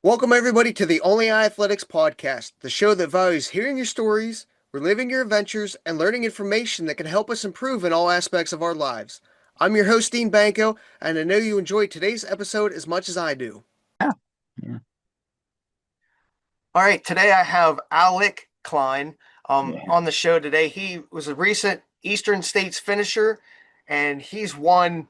Welcome, everybody, to the Only Eye Athletics podcast, the show that values hearing your stories, reliving your adventures, and learning information that can help us improve in all aspects of our lives. I'm your host, Dean Banco, and I know you enjoyed today's episode as much as I do. Yeah. Yeah. All right, today I have Alec Cline Yeah. on the show today. He was a recent Eastern States finisher, and he's won,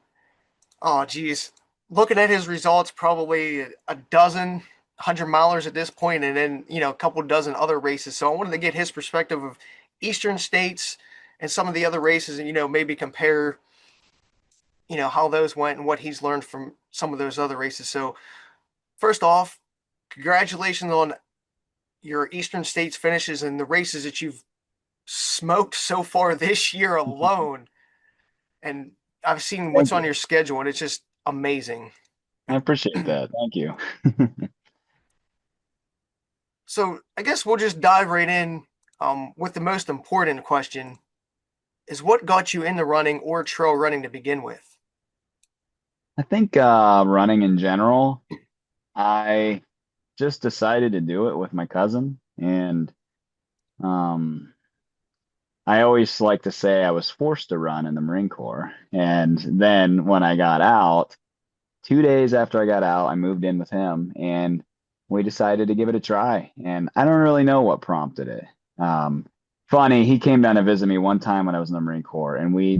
oh, geez, looking at his results, probably a dozen 100 milers at this point, and then a couple dozen other races. So I wanted to get his perspective of Eastern States and some of the other races, and maybe compare how those went and what he's learned from some of those other races. So first off, congratulations on your Eastern States finishes and the races that you've smoked so far this year alone. And I've seen what's Thank on you. your schedule, and it's just amazing. I appreciate that. Thank you. So I guess we'll just dive right in with the most important question: is what got you into running or trail running to begin with? I think running in general, I just decided to do it with my cousin. And um, I always like to say I was forced to run in the Marine Corps. And then when I got out, 2 days after I got out, I moved in with him and we decided to give it a try. And I don't really know what prompted it. Um, Funny, he came down to visit me one time when I was in the Marine Corps and we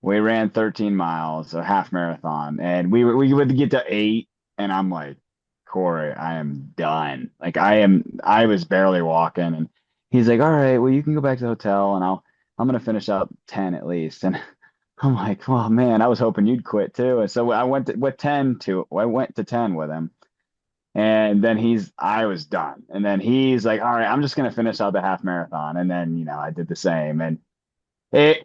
ran 13 miles, a half marathon, and we would get to 8, and I'm like, Corey, I am done. Like I was barely walking, and he's like, all right, well, you can go back to the hotel, and I'm gonna finish up 10 at least. And I'm like, well, man, I was hoping you'd quit too. And so I went to 10 with him. And then I was done. And then he's like, all right, I'm just gonna finish out the half marathon. And then, I did the same. And it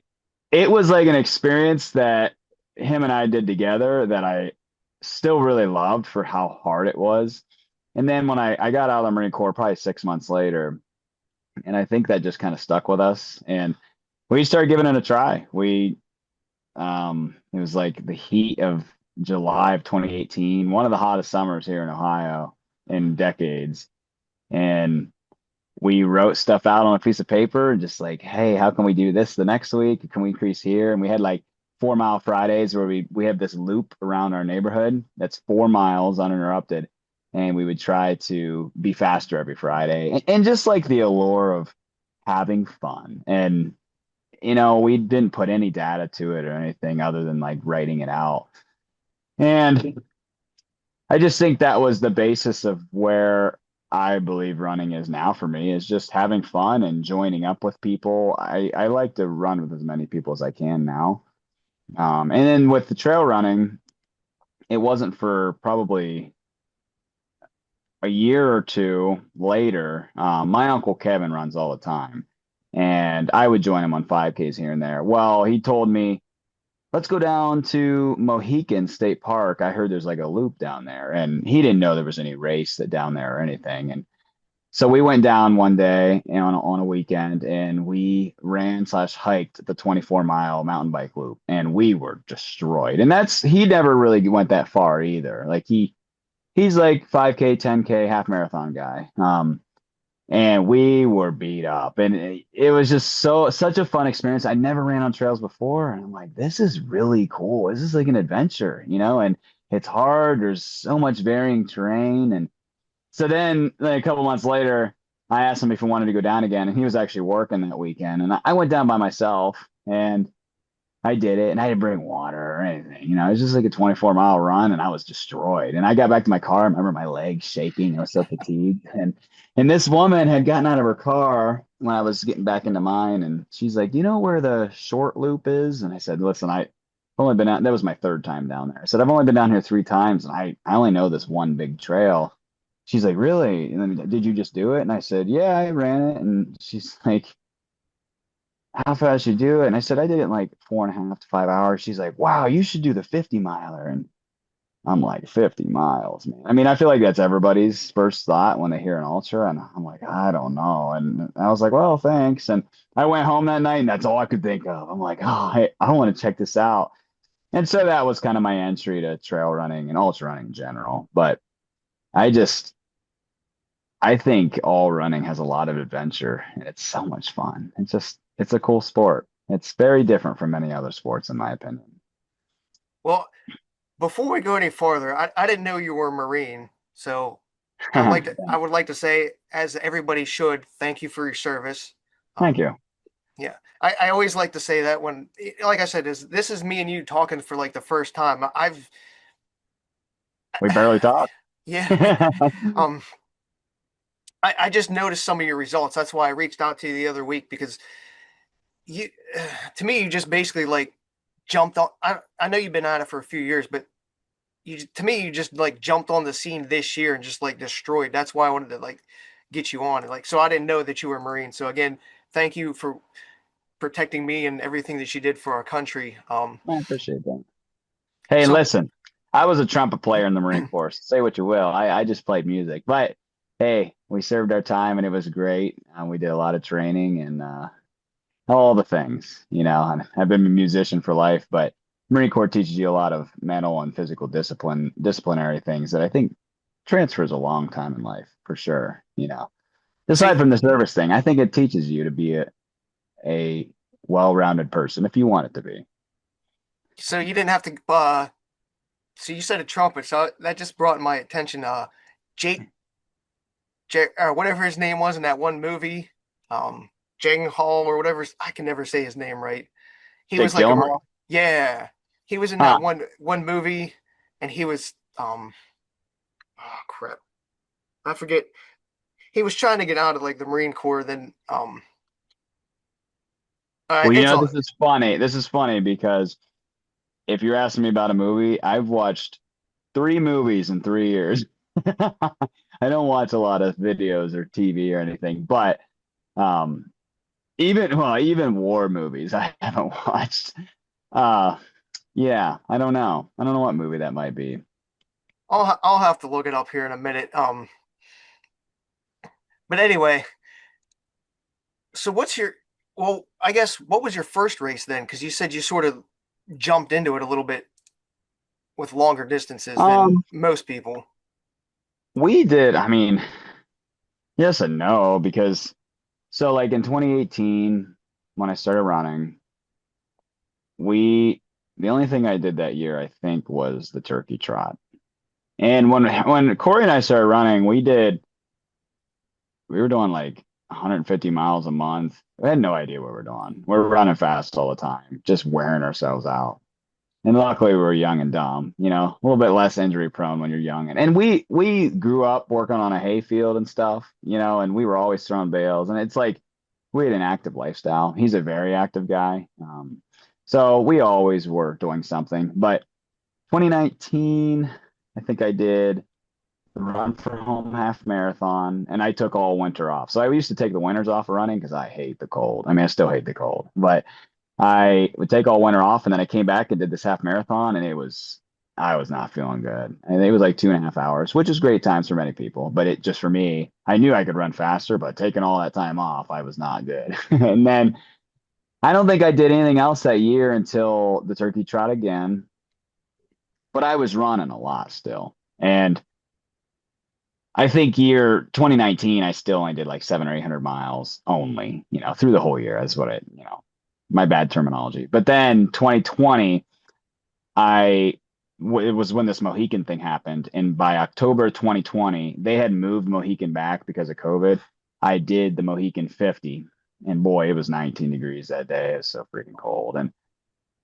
it was like an experience that him and I did together that I still really loved for how hard it was. And then when I got out of the Marine Corps, probably 6 months later, and I think that just kind of stuck with us. And we started giving it a try. It was like the heat of July of 2018, one of the hottest summers here in Ohio in decades. And we wrote stuff out on a piece of paper and just like, hey, how can we do this the next week? Can we increase here? And we had like 4 Mile Fridays where we have this loop around our neighborhood that's 4 miles uninterrupted. And we would try to be faster every Friday. And just like the allure of having fun. And, we didn't put any data to it or anything other than like writing it out. And I just think that was the basis of where I believe running is now for me is just having fun and joining up with people. I like to run with as many people as I can now. And then with the trail running, it wasn't for probably a year or two later. My uncle Kevin runs all the time, and I would join him on 5Ks here and there. Well, he told me, let's go down to Mohican State Park. I heard there's like a loop down there, and he didn't know there was any race that down there or anything. And so we went down one day on a weekend, and we ran slash hiked the 24-mile mountain bike loop, and we were destroyed. And he never really went that far either. Like he's like 5K, 10K, half marathon guy. And we were beat up, and it was just such a fun experience. I never ran on trails before, and I'm like, this is really cool. This is like an adventure, and it's hard. There's so much varying terrain. And so then like, a couple months later, I asked him if he wanted to go down again, and he was actually working that weekend. And I went down by myself, and I did it, and I didn't bring water or anything. It was just like a 24-mile run, and I was destroyed. And I got back to my car. I remember my legs shaking. I was so fatigued. And this woman had gotten out of her car when I was getting back into mine, and she's like, "Do you know where the short loop is?" And I said, "Listen, I've only been out. That was my third time down there. I said I've only been down here 3 times, and I only know this one big trail." She's like, "Really? And then did you just do it?" And I said, "Yeah, I ran it." And she's like, how fast you do it? And I said, I did it in like 4.5 to 5 hours. She's like, wow, you should do the 50 miler. And I'm like, 50 miles, man. I mean, I feel like that's everybody's first thought when they hear an ultra. And I'm like, I don't know. And I was like, well, thanks. And I went home that night and that's all I could think of. I'm like, oh, I want to check this out. And so that was kind of my entry to trail running and ultra running in general. But I just I think all running has a lot of adventure and it's so much fun. It's a cool sport. It's very different from many other sports in my opinion. Well, before we go any farther, I didn't know you were a Marine, so I would like to say, as everybody should, thank you for your service. Thank Um, you. yeah, I always like to say that when, like I said, this is me and you talking for like the first time. We barely talked. Yeah, um, I just noticed some of your results. That's why I reached out to you the other week because you, to me, you just basically like jumped on. I know you've been at it for a few years, but to me, you just like jumped on the scene this year and just like destroyed. That's why I wanted to like get you on. Like, so I didn't know that you were a Marine. So again, thank you for protecting me and everything that you did for our country. I appreciate that. Hey, So listen, I was a trumpet player in the Marine Corps. Say what you will. I just played music. But hey, we served our time and it was great. We did a lot of training and all the things, you know. And I've been a musician for life, but Marine Corps teaches you a lot of mental and physical disciplinary things that I think transfers a long time in life for sure, you know. so Aside from the service thing, I think it teaches you to be a well-rounded person if you want it to be. so you didn't have to. So you said a trumpet, so that just brought my attention. Jake, or whatever his name was in that one movie, Jang Hall or whatever. I can never say his name right. He Jake was like a Gyllenhaal? yeah. He was in Huh. that one movie, and he was oh crap, I forget. He was trying to get out of like the Marine Corps. Then Well, you it's know, all this is funny. This is funny because if you're asking me about a movie, I've watched three movies in 3 years. I don't watch a lot of videos or TV or anything, but um, even war movies I haven't watched. Uh, yeah, I don't know. I don't know what movie that might be. I'll have to look it up here in a minute. But anyway, so what's your well, I guess what was your first race then? Because you said you sort of jumped into it a little bit with longer distances than Um, most people. we did, I mean, yes and no, because so like in 2018, when I started running, we the only thing I did that year, I think, was the turkey trot. And when Corey and I started running, we were doing like 150 miles a month. We had no idea what we're doing. We're running fast all the time, just wearing ourselves out. And luckily we were young and dumb, you know, a little bit less injury prone when you're young. And we grew up working on a hay field and stuff, you know, and we were always throwing bales. And it's like we had an active lifestyle. He's a very active guy. So we always were doing something. But 2019, I think I did the run for home half marathon, and I took all winter off. So I used to take the winters off of running because I hate the cold. I mean, I still hate the cold, but I would take all winter off, and then I came back and did this half marathon, and I was not feeling good. And it was like 2.5 hours, which is great times for many people, but it just for me, I knew I could run faster, but taking all that time off, I was not good. And then I don't think I did anything else that year until the turkey trot again, but I was running a lot still. And I think year 2019, I still only did like 700 or 800 miles only, you know, through the whole year. That's what my bad terminology. But then 2020, it was when this Mohican thing happened. And by October 2020, they had moved Mohican back because of COVID. I did the Mohican 50, and boy, it was 19 degrees that day. It was so freaking cold.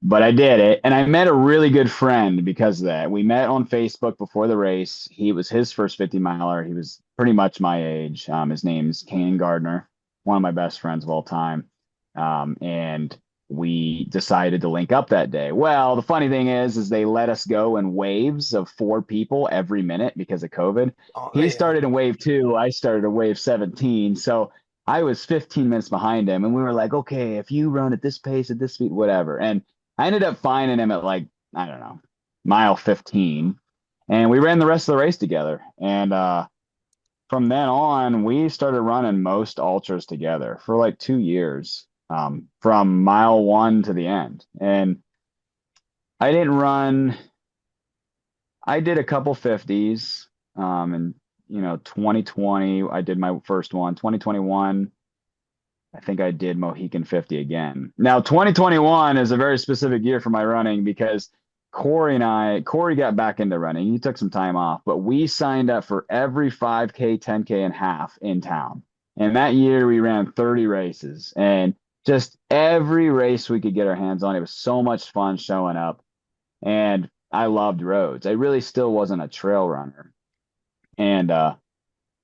But I did it, and I met a really good friend because of that. We met on Facebook before the race. He was his first 50 miler. He was pretty much my age. His name's Kane Gardner, one of my best friends of all time. And we decided to link up that day. Well, the funny thing is they let us go in waves of 4 people every minute because of COVID. Oh He yeah. started in wave two. I started in wave 17. So I was 15 minutes behind him, and we were like, okay, if you run at this pace, at this speed, whatever. And I ended up finding him at like, I don't know, mile 15. And we ran the rest of the race together. And from then on, we started running most ultras together for like 2 years, from mile one to the end. And I didn't run, I did a couple 50s, and 2020, I did my first one. 2021, I think I did Mohican 50 again. Now, 2021 is a very specific year for my running because Corey got back into running. He took some time off, but we signed up for every 5K, 10K, and half in town. And that year we ran 30 races and just every race we could get our hands on. It was so much fun showing up. And I loved roads. I really still wasn't a trail runner. And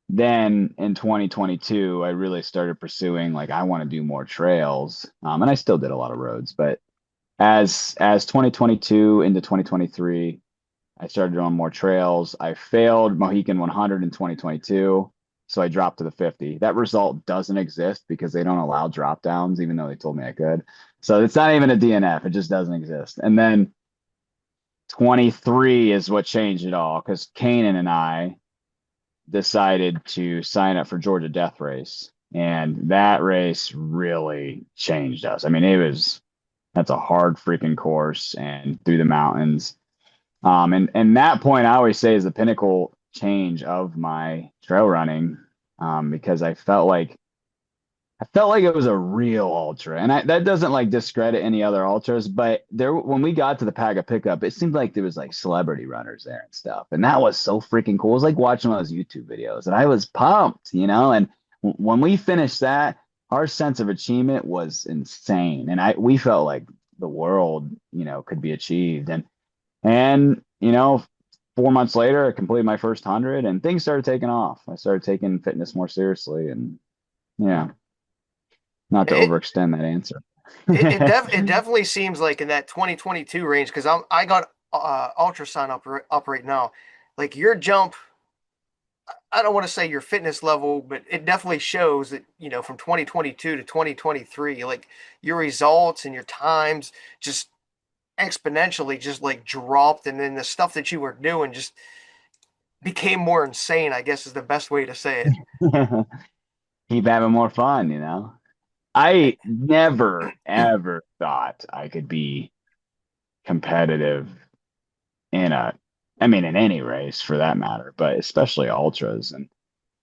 then in 2022, I really started pursuing like I want to do more trails. And I still did a lot of roads, but as 2022 into 2023, I started doing more trails. I failed Mohican 100 in 2022, so I dropped to the 50. That result doesn't exist because they don't allow drop downs, even though they told me I could. So it's not even a DNF. It just doesn't exist. And then 23 is what changed it all because Kanan and I decided to sign up for Georgia Death Race. And that race really changed us. I mean, that's a hard freaking course and through the mountains. And that point I always say is the pinnacle change of my trail running, because I felt like it was a real ultra, and that doesn't like discredit any other ultras, but there when we got to the Paga pickup, it seemed like there was like celebrity runners there and stuff, and that was so freaking cool. It was like watching one of those YouTube videos, and I was pumped, And when we finished that, our sense of achievement was insane, and we felt like the world, could be achieved, and 4 months later, I completed my first 100, and things started taking off. I started taking fitness more seriously, and yeah. Not to It overextend that answer. it definitely seems like in that 2022 range because I got ultrasound up right now. Like your jump, I don't want to say your fitness level, but it definitely shows that from 2022 to 2023, like your results and your times just exponentially just like dropped, and then the stuff that you were doing just became more insane. I guess is the best way to say it. Keep having more fun. I never, ever thought I could be competitive in in any race for that matter, but especially ultras. And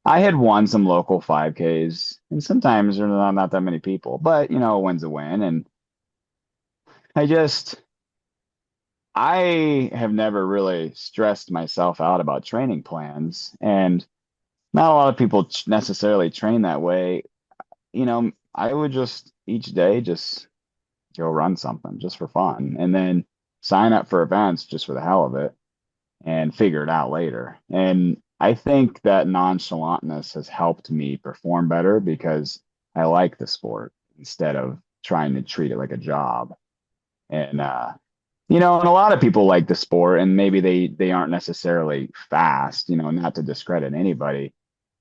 I had won some local 5Ks, and sometimes there's not that many people, but a win's a win. And I just, I have never really stressed myself out about training plans. And not a lot of people necessarily train that way. I would just each day just go run something just for fun and then sign up for events just for the hell of it and figure it out later. And I think that nonchalantness has helped me perform better because I like the sport instead of trying to treat it like a job. And a lot of people like the sport and maybe they aren't necessarily fast, not to discredit anybody.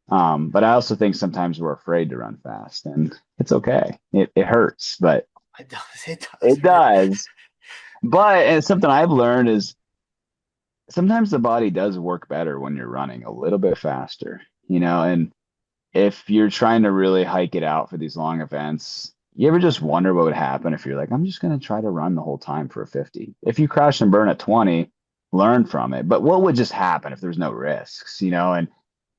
But I also think sometimes we're afraid to run fast, and it's okay. It hurts, but It does. It does it hurt. does. But and something I've learned is sometimes the body does work better when you're running a little bit faster. And if you're trying to really hike it out for these long events, you ever just wonder what would happen if you're like, I'm just going to try to run the whole time for a 50? If you crash and burn at 20, learn from it. But what would just happen if there's no risks?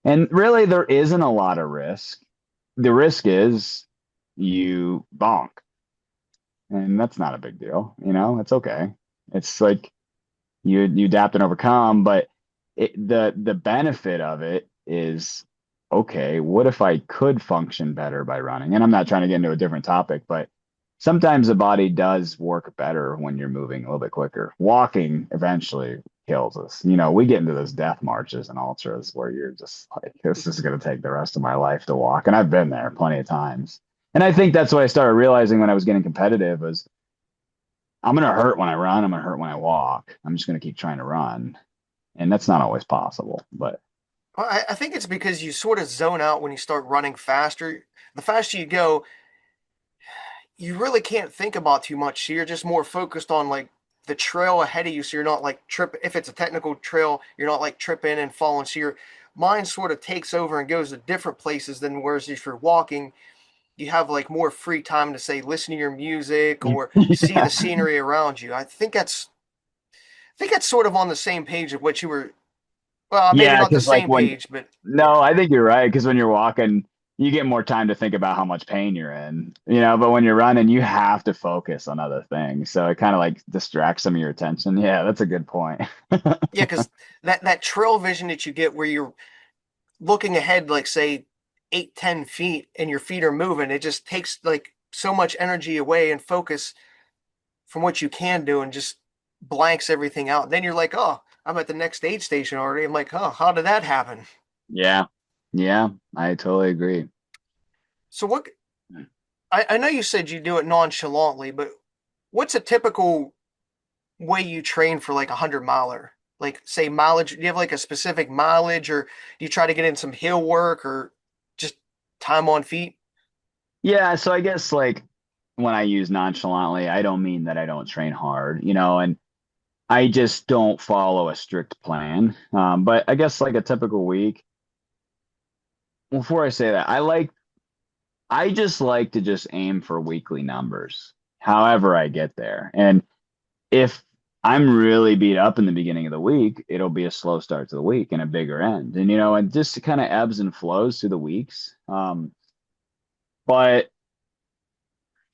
And really, there isn't a lot of risk. The risk is you bonk, and that's not a big deal. It's okay. It's like you adapt and overcome. But the benefit of it is okay. What if I could function better by running? And I'm not trying to get into a different topic, but sometimes the body does work better when you're moving a little bit quicker. Walking eventually kills us. We get into those death marches and ultras where you're just like, this is going to take the rest of my life to walk. And I've been there plenty of times. And I think that's what I started realizing when I was getting competitive was I'm going to hurt when I run. I'm going to hurt when I walk. I'm just going to keep trying to run. And that's not always possible, but Well, I think it's because you sort of zone out when you start running faster. The faster you go, you really can't think about too much. So you're just more focused on like the trail ahead of you. So you're not like trip. If it's a technical trail, you're not like tripping and falling. So your mind sort of takes over and goes to different places than whereas if you're walking, you have like more free time to say listen to your music or see the yeah. scenery around you. I think that's sort of on the same page of what you were maybe Yeah, not the because like same when page, but no, yeah. I think you're right. Because when you're walking, you get more time to think about how much pain you're in, but when you're running, you have to focus on other things. So it kind of like distracts some of your attention. Yeah, that's a good point. Yeah, because that trail vision that you get where you're looking ahead, like say 8, 10 feet, and your feet are moving, it just takes like so much energy away and focus from what you can do and just blanks everything out. Then you're like, oh, I'm at the next aid station already. I'm like, oh, how did that happen? Yeah. Yeah, I totally agree. So what I know you said you do it nonchalantly, but what's a typical way you train for like 100 miler? Like say mileage, do you have like a specific mileage or do you try to get in some hill work or just time on feet? Yeah, so I guess like when I use nonchalantly, I don't mean that I don't train hard, and I just don't follow a strict plan. But I guess like a typical week, before I say that, I just like to just aim for weekly numbers, however I get there. And if I'm really beat up in the beginning of the week, it'll be a slow start to the week and a bigger end. And and just kind of ebbs and flows through the weeks. But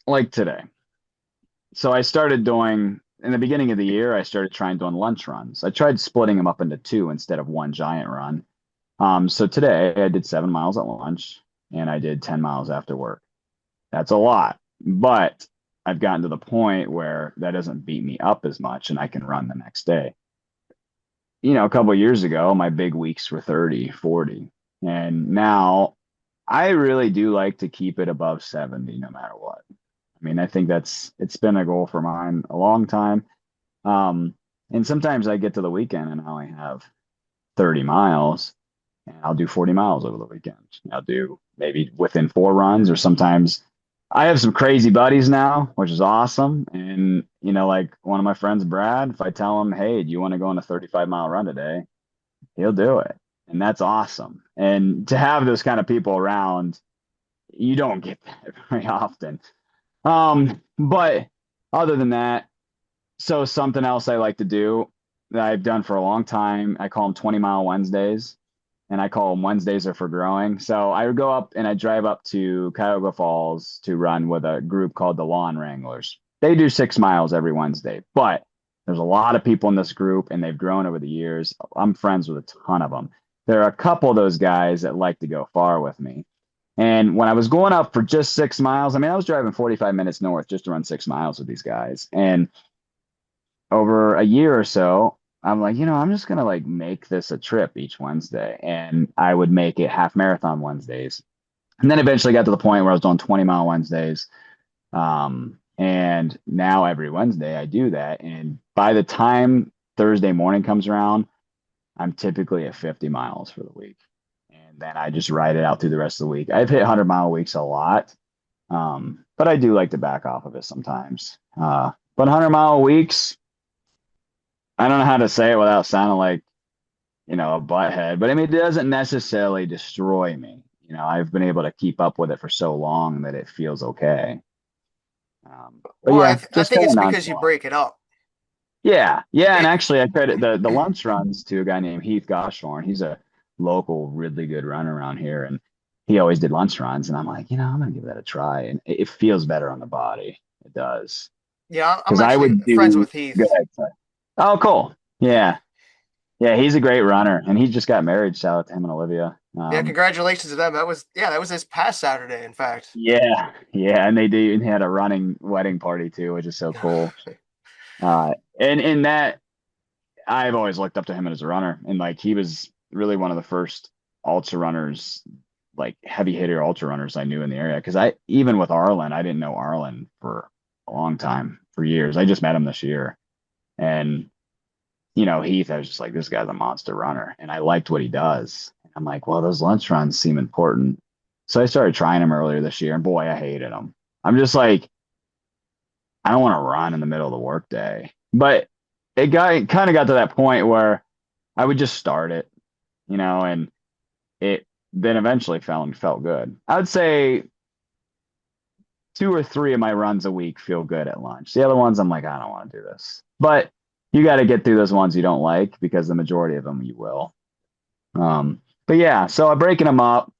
like today. So I started doing in the beginning of the year, I started trying doing lunch runs. I tried splitting them up into two instead of one giant run. So today I did 7 miles at lunch and I did 10 miles after work. That's a lot, but I've gotten to the point where that doesn't beat me up as much and I can run the next day. A couple of years ago, my big weeks were 30, 40, and now I really do like to keep it above 70 no matter what. I mean, I think it's been a goal for mine a long time. Um, and sometimes I get to the weekend and I only have 30 miles and I'll do 40 miles over the weekend. I'll do maybe within 4 runs, or sometimes I have some crazy buddies now, which is awesome. And, like one of my friends, Brad, if I tell him, hey, do you want to go on a 35-mile run today? He'll do it. And that's awesome. And to have those kind of people around, you don't get that very often. But other than that, so something else I like to do that I've done for a long time, I call them 20-mile Wednesdays, and I call them Wednesdays are for growing. So I would go up and I drive up to Cuyahoga Falls to run with a group called the Lawn Wranglers. They do 6 miles every Wednesday, but there's a lot of people in this group and they've grown over the years. I'm friends with a ton of them. There are a couple of those guys that like to go far with me. And when I was going up for just 6 miles, I mean, I was driving 45 minutes north just to run 6 miles with these guys. And over a year or so, I'm like, I'm just gonna like make this a trip each Wednesday, and I would make it half marathon Wednesdays, and then eventually got to the point where I was doing 20-mile Wednesdays, and now every Wednesday I do that, and by the time Thursday morning comes around, I'm typically at 50 miles for the week, and then I just ride it out through the rest of the week. I've hit 100-mile weeks a lot, but I do like to back off of it sometimes. But 100-mile weeks. I don't know how to say it without sounding like, a butthead, but I mean, it doesn't necessarily destroy me. I've been able to keep up with it for so long that it feels okay. But Well, yeah, I just think kind it's of because you nonchalant. break it up. Yeah, yeah, and It, actually, I credit the lunch runs to a guy named Heath Goshorn. He's a local, really good runner around here, and he always did lunch runs. And I'm like, I'm gonna give that a try, and it feels better on the body. It does, yeah, I'm because I actually would friends do with good. Heath. Oh, cool. Yeah. Yeah. Yeah, he's a great runner, and he just got married. Shout out to him and Olivia. Yeah, congratulations to them. That was this past Saturday, in fact. Yeah, yeah, and and he had a running wedding party too, which is so cool. And in that, I've always looked up to him as a runner, and like he was really one of the first ultra runners, like heavy hitter ultra runners I knew in the area. Because I even with Arlen, I didn't know Arlen for a long time, for years. I just met him this year, and Heath, I was just like, this guy's a monster runner. And I liked what he does. I'm like, well, those lunch runs seem important. So I started trying them earlier this year, and boy, I hated them. I'm just like, I don't want to run in the middle of the workday. But it kind of got to that point where I would just start it, and it then eventually felt good. I would say 2 or 3 of my runs a week feel good at lunch. The other ones, I'm like, I don't want to do this. But you got to get through those ones you don't like because the majority of them you will. But yeah, so I'm breaking them up.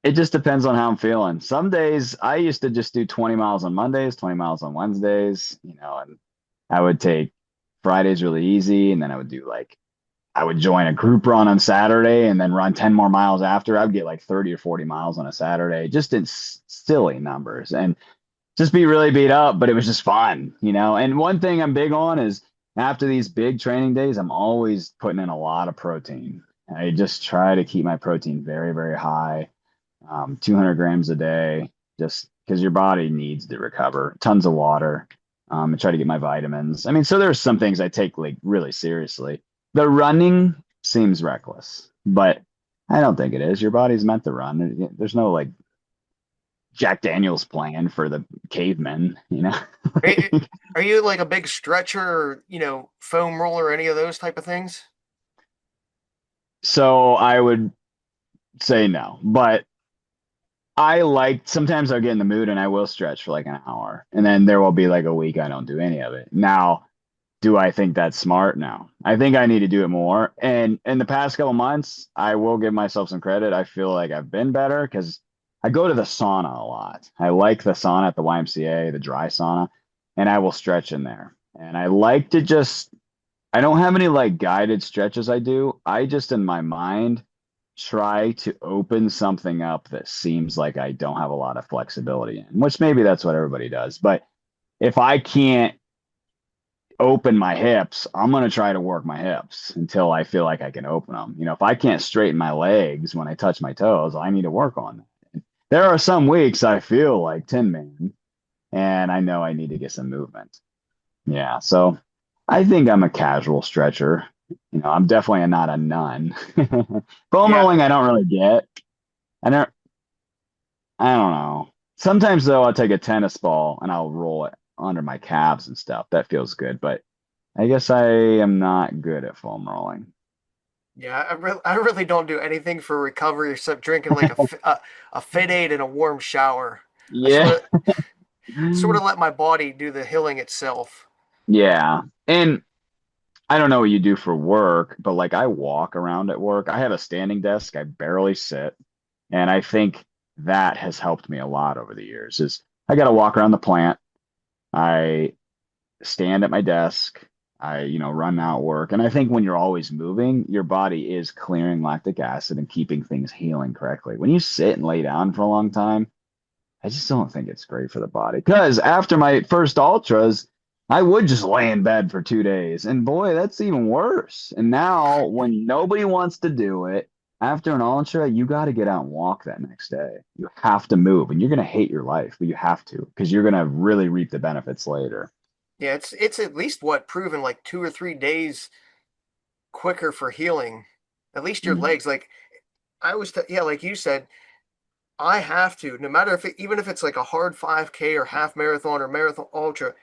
It just depends on how I'm feeling. Some days I used to just do 20 miles on Mondays, 20 miles on Wednesdays, and I would take Fridays really easy. And then I would do like, I would join a group run on Saturday and then run 10 more miles after. I'd get like 30 or 40 miles on a Saturday, just in silly numbers and just be really beat up, but it was just fun. And one thing I'm big on is after these big training days, I'm always putting in a lot of protein. I just try to keep my protein very, very high, 200 grams a day, just because your body needs to recover. Tons of water, and try to get my vitamins. I mean, so there's some things I take like really seriously. The running seems reckless, but I don't think it is. Your body's meant to run. There's no like Jack Daniels plan for the cavemen. Are you, are you like a big stretcher or, foam roller, any of those type of things? So I would say no, but I like sometimes I'll get in the mood and I will stretch for like an hour, and then there will be like a week I don't do any of it. Now, do I think that's smart? No. I think I need to do it more. And in the past couple months, I will give myself some credit. I feel like I've been better because I go to the sauna a lot. I like the sauna at the YMCA, the dry sauna, and I will stretch in there. And I like to just, I don't have any like guided stretches I do. I just in my mind try to open something up that seems like I don't have a lot of flexibility in, which maybe that's what everybody does. But if I can't open my hips, I'm going to try to work my hips until I feel like I can open them. If I can't straighten my legs when I touch my toes, I need to work on that. There are some weeks I feel like Tin Man and I know I need to get some movement. Yeah. So I think I'm a casual stretcher. I'm definitely not a nun. Foam Yeah, rolling, I don't really get. I don't, I don't know. Sometimes though, I'll take a tennis ball and I'll roll it under my calves and stuff. That feels good, but I guess I am not good at foam rolling. yeah. I really don't do anything for recovery except drinking like a Fit Aid and a warm shower. I Yeah. sort of let my body do the healing itself. Yeah. And I don't know what you do for work, but like I walk around at work. I have a standing desk. I barely sit. And I think that has helped me a lot over the years is I got to walk around the plant. I stand at my desk. I run out work. And I think when you're always moving, your body is clearing lactic acid and keeping things healing correctly. When you sit and lay down for a long time, I just don't think it's great for the body. Because after my first ultras, I would just lay in bed for 2 days. And boy, that's even worse. And now, when nobody wants to do it, after an ultra, you got to get out and walk that next day. You have to move, and you're going to hate your life, but you have to because you're going to really reap the benefits later. Yeah, it's at least what proven like 2 or 3 days quicker for healing. At least your Mhm. legs. Like yeah, like you said, I have to, no matter even if it's like a hard 5K or half marathon or marathon ultra,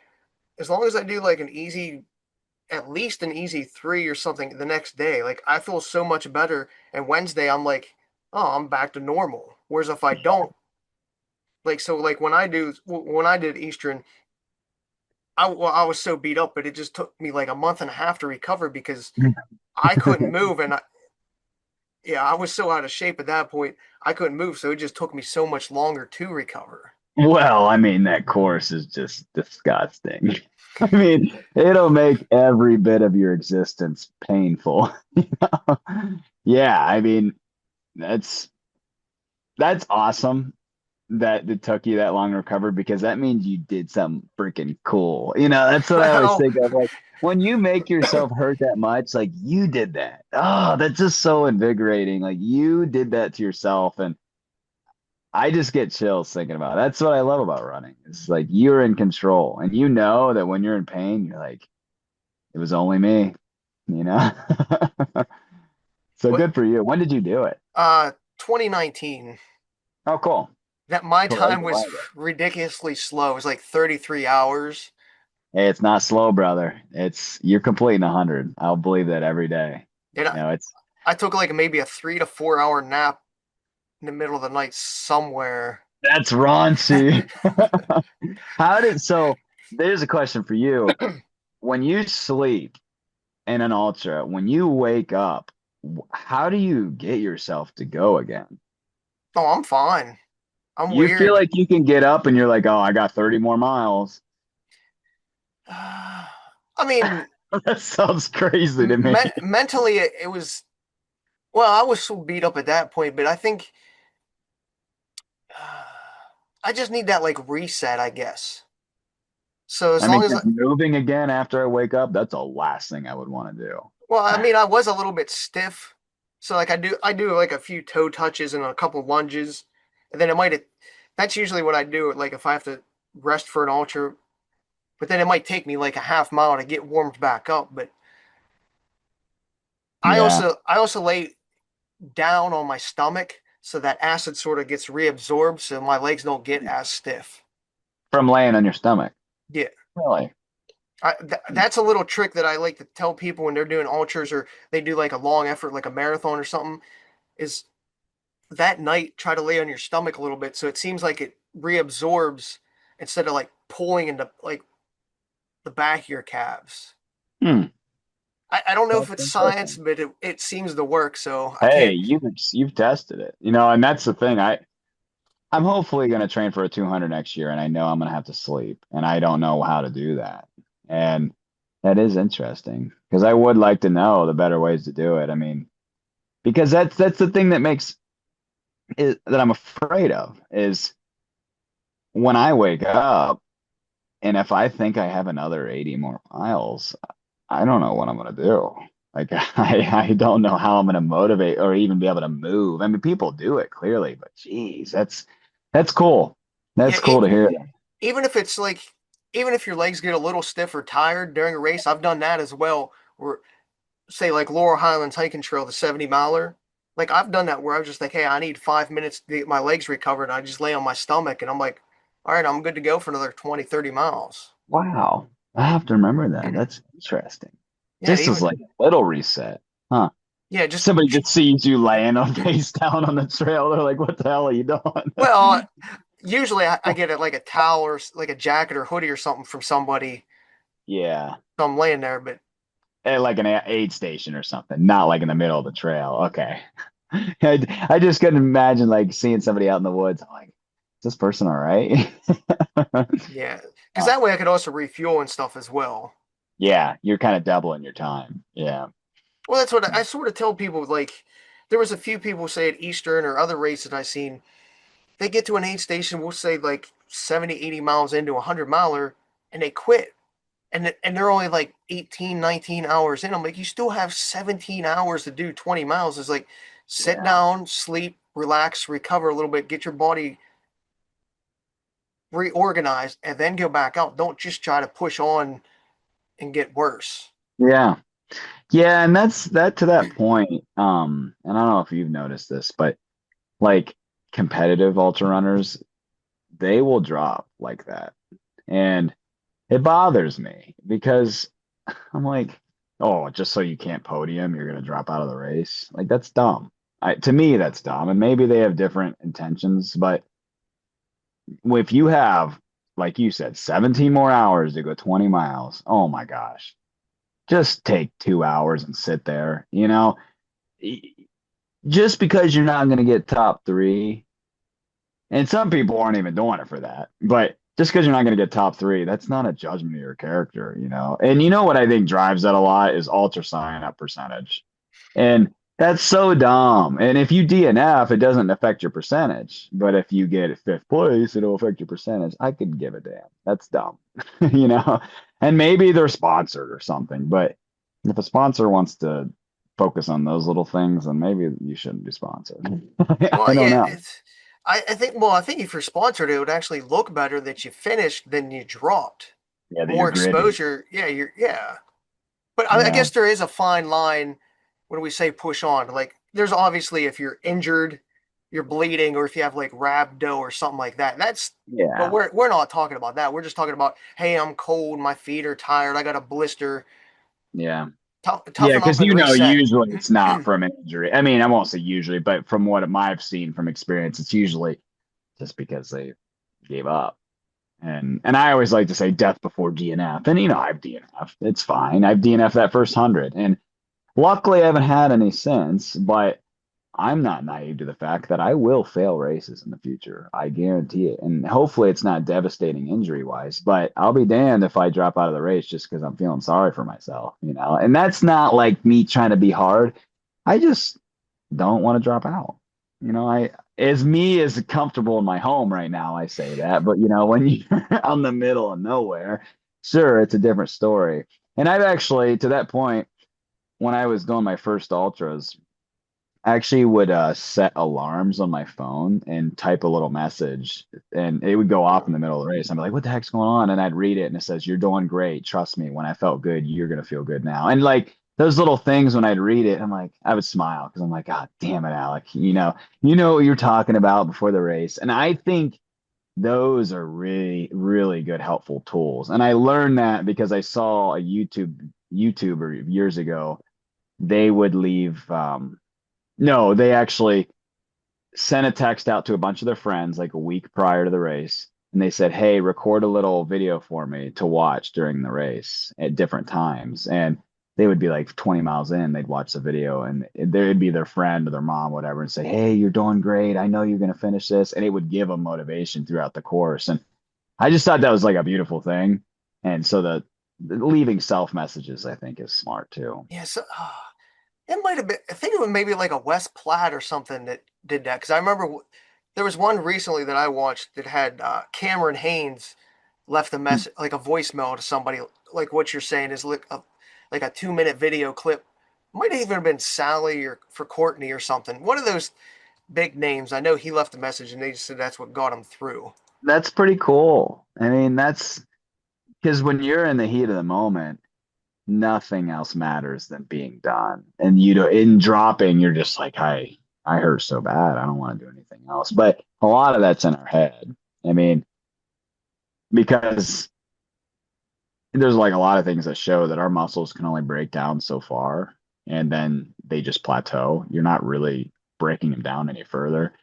as long as I do like at least an easy 3 or something the next day, like I feel so much better. And Wednesday, I'm like, oh, I'm back to normal. Whereas if I don't, like, so like when I did Eastern, I was so beat up, but it just took me like a month and a half to recover because I couldn't move. And yeah, I was so out of shape at that point, I couldn't move. So it just took me so much longer to recover. Well, I mean, that course is just disgusting. I mean, it'll make every bit of your existence painful. Yeah, I mean, that's that's awesome that it took you that long to recover because that means you did something freaking cool. That's what I always Well, think of. Like when you make yourself hurt that much, like you did that. Oh, that's just so invigorating. Like you did that to yourself. And I just get chills thinking about it. That's what I love about running. It's like you're in control and you know that when you're in pain, you're like, it was only me, you know? So what good for you. When did you do it? 2019. Oh, cool. That my Cool. That was time a was while ago. ridiculously slow. It was like 33 hours. Hey, it's not slow, brother. You're completing 100. I'll believe that every day. And It's I took like maybe a 3 to 4 hour nap in the middle of the night somewhere. that's raunchy. So there's a question for you. When you sleep in an ultra, when you wake up, how do you get yourself to go again? Oh, I'm fine. I'm You feel weird. like you can get up and you're like, oh, I got 30 more miles. I mean, That sounds crazy to me. mentally, it was, well, I was so beat up at that point, but I think I just need that like reset, I guess. So as I mean, long as, 'cause moving again after I wake up, that's the last thing I would want to do. well, I mean, I was a little bit stiff. So like I do like a few toe touches and a couple lunges. And then it might, that's usually what I do. Like if I have to rest for an ultra, but then it might take me like a half mile to get warmed back up. But I Yeah, also I also lay down on my stomach so that acid sort of gets reabsorbed so my legs don't get as stiff. from laying on your stomach. Yeah. Really? That's a little trick that I like to tell people when they're doing ultras or they do like a long effort, like a marathon or something, is that night try to lay on your stomach a little bit so it seems like it reabsorbs instead of like pulling into like the back of your calves. Hmm. I don't know if That's it's science, interesting. but it seems to work, so I Hey, can't. you've tested it, and that's the thing. I'm hopefully going to train for a 200 next year, and I know I'm going to have to sleep, and I don't know how to do that. And that is interesting because I would like to know the better ways to do it. I mean, because that's the thing that makes it that I'm afraid of is when I wake up, and if I think I have another 80 more miles, I don't know what I'm going to do. Like I don't know how I'm going to motivate or even be able to move. I mean, people do it clearly, but geez, that's cool. Yeah, That's cool to hear. even if it's like, even if your legs get a little stiff or tired during a race, I've done that as well. Where say like Laurel Highlands hiking trail, the 70 miler, like I've done that where I was just like, hey, I need 5 minutes to get my legs recovered. And I just lay on my stomach and I'm like, all right, I'm good to go for another 20, 30 miles. Wow. I have to remember that. That's interesting. Yeah, Just even as like a little reset. Huh. yeah, just Somebody just sees you laying on face down on the trail. They're like, what the hell are you well, doing? usually I get it like a towel or like a jacket or hoodie or something from somebody. Yeah. So I'm laying there, but At like an aid station or something, not like in the middle of the trail. Okay. I just couldn't imagine like seeing somebody out in the woods. I'm like, is this person all right? yeah, because Uh, that way I could also refuel and stuff as well. yeah, you're kind of doubling your time. Yeah. Well, that's what I sort of tell people. Like, there was a few people say at Eastern or other races I seen, they get to an aid station, we'll say like 70, 80 miles into a 100 miler, and they quit. And they're only like 18, 19 hours in. I'm like, you still have 17 hours to do 20 miles. It's like, sit Yeah. down, sleep, relax, recover a little bit, get your body reorganized, and then go back out. Don't just try to push on and get worse. Yeah. Yeah, and that's that to that point. And I don't know if you've noticed this, but like competitive ultra runners, they will drop like that. And it bothers me because I'm like, oh, just so you can't podium, you're gonna drop out of the race. Like that's dumb. To me, that's dumb. And maybe they have different intentions, but if you have, like you said, 17 more hours to go 20 miles, oh my gosh, just take 2 hours and sit there. Just because you're not gonna get top three, and some people aren't even doing it for that, but just because you're not going to get top three, that's not a judgment of your character. And you know what I think drives that a lot is ultra sign up percentage. And that's so dumb. And if you DNF, it doesn't affect your percentage. But if you get fifth place, it'll affect your percentage. I could give a damn. That's dumb. you know? And maybe they're sponsored or something. But if a sponsor wants to focus on those little things, then maybe you shouldn't be sponsored. Well, I don't yeah, know. it's. I think. Well, I think if you're sponsored, it would actually look better that you finished than you dropped. Yeah, that you're More gritty. exposure. Yeah, you're. Yeah, but I Yeah. guess there is a fine line when we say push on. Like, there's obviously if you're injured, you're bleeding, or if you have like rhabdo or something like that. That's. But Yeah. we're not talking about that. We're just talking about, hey, I'm cold, my feet are tired, I got a blister. Yeah. Yeah, Toughen up because and reset. usually it's not from injury. I mean, I won't say usually, but from what I've seen from experience, it's usually just because they gave up. And I always like to say death before DNF. And I've DNF. It's fine. I've DNF that first 100. And Luckily, I haven't had any since, but I'm not naive to the fact that I will fail races in the future. I guarantee it. And hopefully it's not devastating injury wise, but I'll be damned if I drop out of the race just because I'm feeling sorry for myself, you know? And that's not like me trying to be hard. I just don't want to drop out. You know, as me as comfortable in my home right now, I say that, but you know, when you're out in the middle of nowhere, sure, it's a different story. And I've actually, to that point, when I was doing my first ultras, I actually would set alarms on my phone and type a little message, and it would go off in the middle of the race. I'm like, "What the heck's going on?" And I'd read it, and it says, "You're doing great. Trust me. When I felt good, you're gonna feel good now." And like those little things, when I'd read it, I'm like, I would smile because I'm like, "God damn it, Alec. You know what you're talking about before the race." And I think those are really, really good, helpful tools. And I learned that because I saw a YouTuber years ago. They would leave. No, they actually sent a text out to a bunch of their friends like a week prior to the race. And they said, "Hey, record a little video for me to watch during the race at different times." And they would be like 20 miles in, they'd watch the video and there'd be their friend or their mom, whatever, and say, "Hey, you're doing great. I know you're going to finish this." And it would give them motivation throughout the course. And I just thought that was like a beautiful thing. And so the leaving self messages, I think, is smart too. Yeah, so it might have been. I think it was maybe like a West Platte or something that did that. Because I remember there was one recently that I watched that had Cameron Haynes left a message, like a voicemail to somebody, like what you're saying is like a 2 minute video clip. Might have even been Sally or for Courtney or something. One of those big names. I know he left a message and they just said that's what got him through. That's pretty cool. I mean, that's because when you're in the heat of the moment, nothing else matters than being done. And you know, in dropping, you're just like, I hurt so bad. I don't want to do anything else. But a lot of that's in our head. I mean, because there's like a lot of things that show that our muscles can only break down so far and then they just plateau. You're not really breaking them down any further.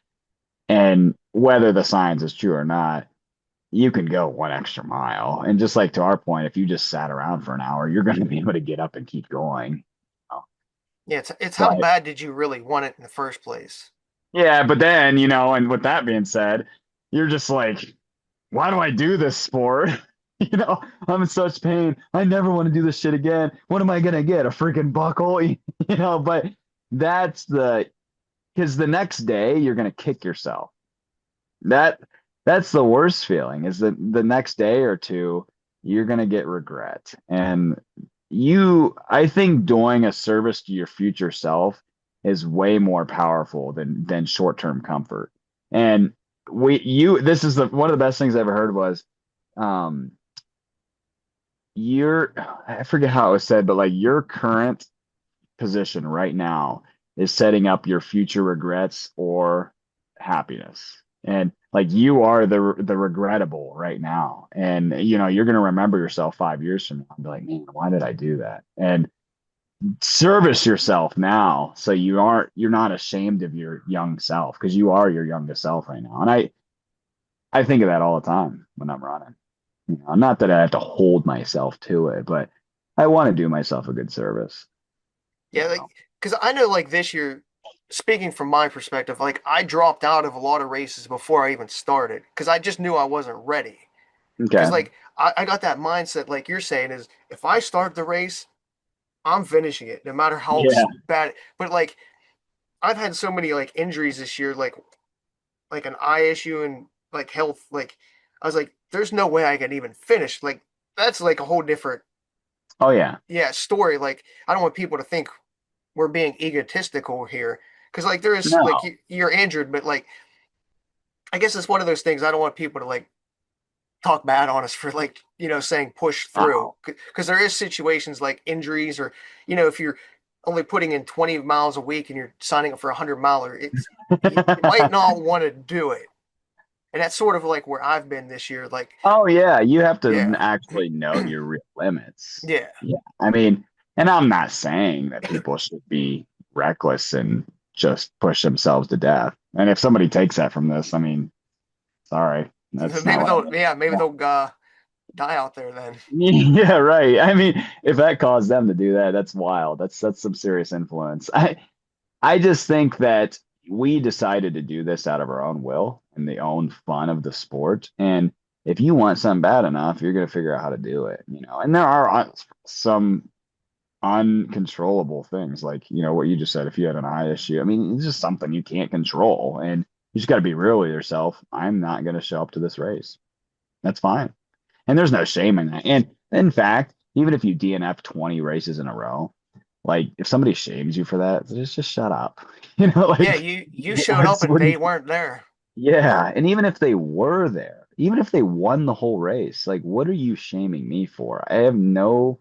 And whether the science is true or not, you can go one extra mile. And just like to our point, if you just sat around for an hour, you're going to be able to get up and keep going. Yeah, it's how But bad did you really want it in the first place? yeah, but then, you know, and with that being said, you're just like, why do I do this sport? You know, I'm in such pain. I never want to do this shit again. What am I gonna get? A freaking buckle? You know, but that's because the next day you're gonna kick yourself. That that's the worst feeling is that the next day or two you're gonna get regret. And I think doing a service to your future self is way more powerful than short-term comfort. And this is one of the best things I ever heard was um your I forget how it was said, but like your current position right now is setting up your future regrets or happiness. And like you are the regrettable right now. And you know, you're gonna remember yourself 5 years from now and be like, man, why did I do that? And service yourself now so you're not ashamed of your young self because you are your youngest self right now. And I think of that all the time when I'm running. You know, not that I have to hold myself to it, but I want to do myself a good service. You Yeah, like know? because I know like this year, speaking from my perspective, like I dropped out of a lot of races before I even started because I just knew I wasn't ready. Because Okay. like I got that mindset, like you're saying, is if I start the race, I'm finishing it, no matter how Yeah. bad. But like I've had so many like injuries this year, like an eye issue and like health. Like I was like, there's no way I can even finish. Like that's like a whole different Oh yeah. yeah story. Like I don't want people to think we're being egotistical here because like there is like No. you're injured, but like I guess it's one of those things I don't want people to like talk bad on us for like saying push through Oh. because there is situations like injuries or if you're only putting in 20 miles a week and you're signing up for a 100 miler, you might not want to do it, and that's sort of like where I've been this year. Like Oh yeah. You have to yeah, actually know your real limits. yeah. Yeah. I mean, and I'm not saying that people should be reckless and just push themselves to death. And if somebody takes that from this, I mean, sorry, that's not Maybe what I they'll meant. yeah maybe Yeah. they'll die out there then. Yeah, right. I mean, if that caused them to do that, that's wild. That's some serious influence. I just think that we decided to do this out of our own will and the own fun of the sport. And if you want something bad enough, you're going to figure out how to do it, you know. And there are some uncontrollable things, like, you know, what you just said. If you had an eye issue, I mean, it's just something you can't control, and you just got to be real with yourself. I'm not going to show up to this race. That's fine. And there's no shame in that. And in fact, even if you DNF 20 races in a row, like if somebody shames you for that, just shut up. You know, Yeah, like you showed up and what do they you, weren't there. yeah. And even if they were there, even if they won the whole race, like what are you shaming me for? I have no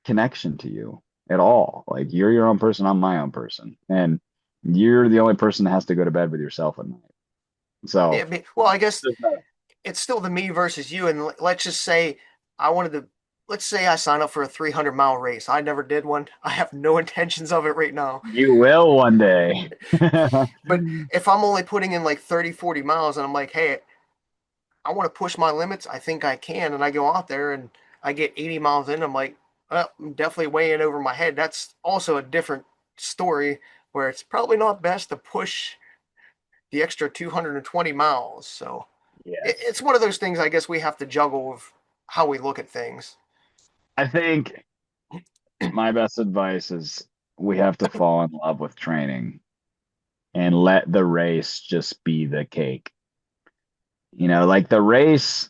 connection to you at all. Like you're your own person, I'm my own person. And you're the only person that has to go to bed with yourself at night. Yeah, So well, I guess there's no- it's still the me versus you. And let's just say I wanted to, let's say I sign up for a 300-mile race. I never did one. I have no intentions of it right now. you will one day. But if I'm only putting in like 30, 40 miles and I'm like, hey, I want to push my limits, I think I can. And I go out there and I get 80 miles in, I'm like, well, I'm definitely way in over my head. That's also a different story where it's probably not best to push the extra 220 miles. So Yes. it's one of those things I guess we have to juggle with how we look at things. I think my best advice is we have to fall in love with training and let the race just be the cake. You know, like the race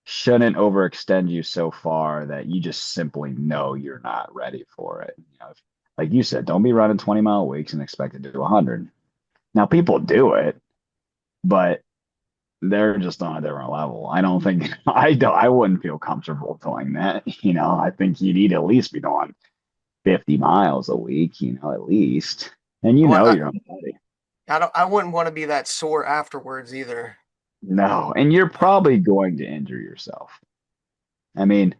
shouldn't overextend you so far that you just simply know you're not ready for it. You know, like you said, don't be running 20-mile weeks and expect to do 100. Now, people do it, but they're just on a different level. I don't think I wouldn't feel comfortable doing that. You know, I think you need to at least be doing 50 miles a week, you know, at least. And you Well, know your own body. I wouldn't want to be that sore afterwards either. No, and you're probably going to injure yourself. I mean,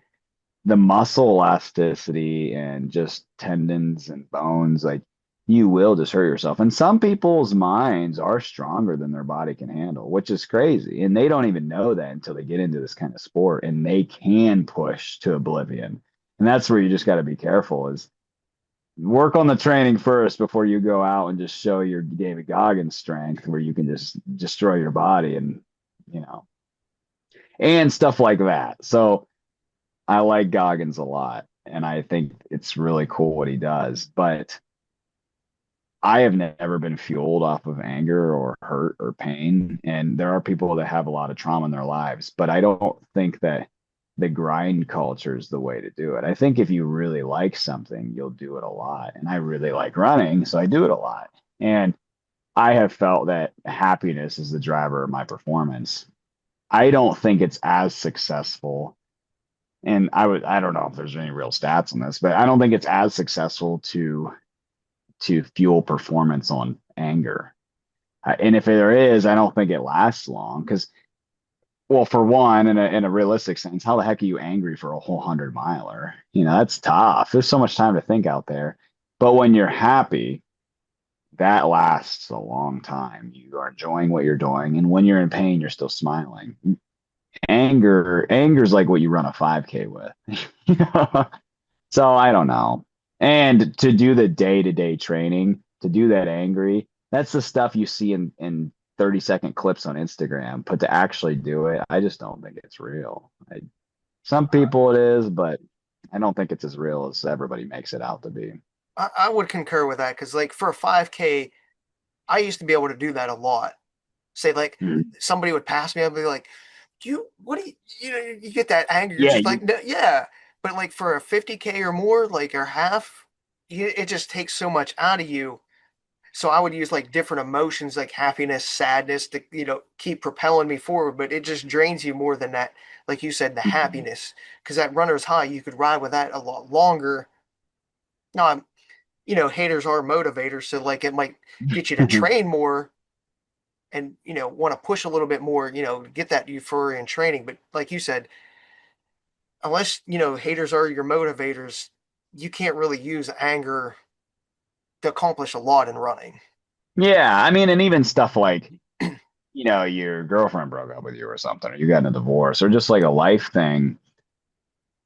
the muscle elasticity and just tendons and bones, like you will just hurt yourself. And some people's minds are stronger than their body can handle, which is crazy. And they don't even know that until they get into this kind of sport and they can push to oblivion. And that's where you just got to be careful is work on the training first before you go out and just show your David Goggins strength where you can just destroy your body and, you know, and stuff like that. So I like Goggins a lot, and I think it's really cool what he does. But I have never been fueled off of anger or hurt or pain. And there are people that have a lot of trauma in their lives, but I don't think that the grind culture is the way to do it. I think if you really like something, you'll do it a lot. And I really like running, so I do it a lot. And I have felt that happiness is the driver of my performance. I don't think it's as successful, and I don't know if there's any real stats on this, but I don't think it's as successful to fuel performance on anger. And if there is, I don't think it lasts long because, well, for one, in a realistic sense, how the heck are you angry for a whole 100 miler? You know, that's tough. There's so much time to think out there. But when you're happy, that lasts a long time. You are enjoying what you're doing, and when you're in pain, you're still smiling. Anger's like what you run a 5K with. You know? So I don't know. And to do the day-to-day training, to do that angry, that's the stuff you see in 30-second clips on Instagram. But to actually do it, I just don't think it's real. Some people it is, but I don't think it's as real as everybody makes it out to be. I would concur with that because, like, for a 5K, I used to be able to do that a lot. Say, like, Mhm. somebody would pass me, I'd be like, what do you know, you get that anger. You're Yeah, just like, no, yeah. But, like, for a 50K or more, like, or half, it just takes so much out of you. So I would use like different emotions like happiness, sadness to, keep propelling me forward, but it just drains you more than that. Like you said, the Mhm. happiness, because that runner's high, you could ride with that a lot longer. Now, haters are motivators, so like it might get you to train more and, want to push a little bit more, get that euphoria in training. But like you said, unless, haters are your motivators, you can't really use anger to accomplish a lot in running. Yeah, I mean, and even stuff like your girlfriend broke up with you or something, or you got in a divorce, or just like a life thing,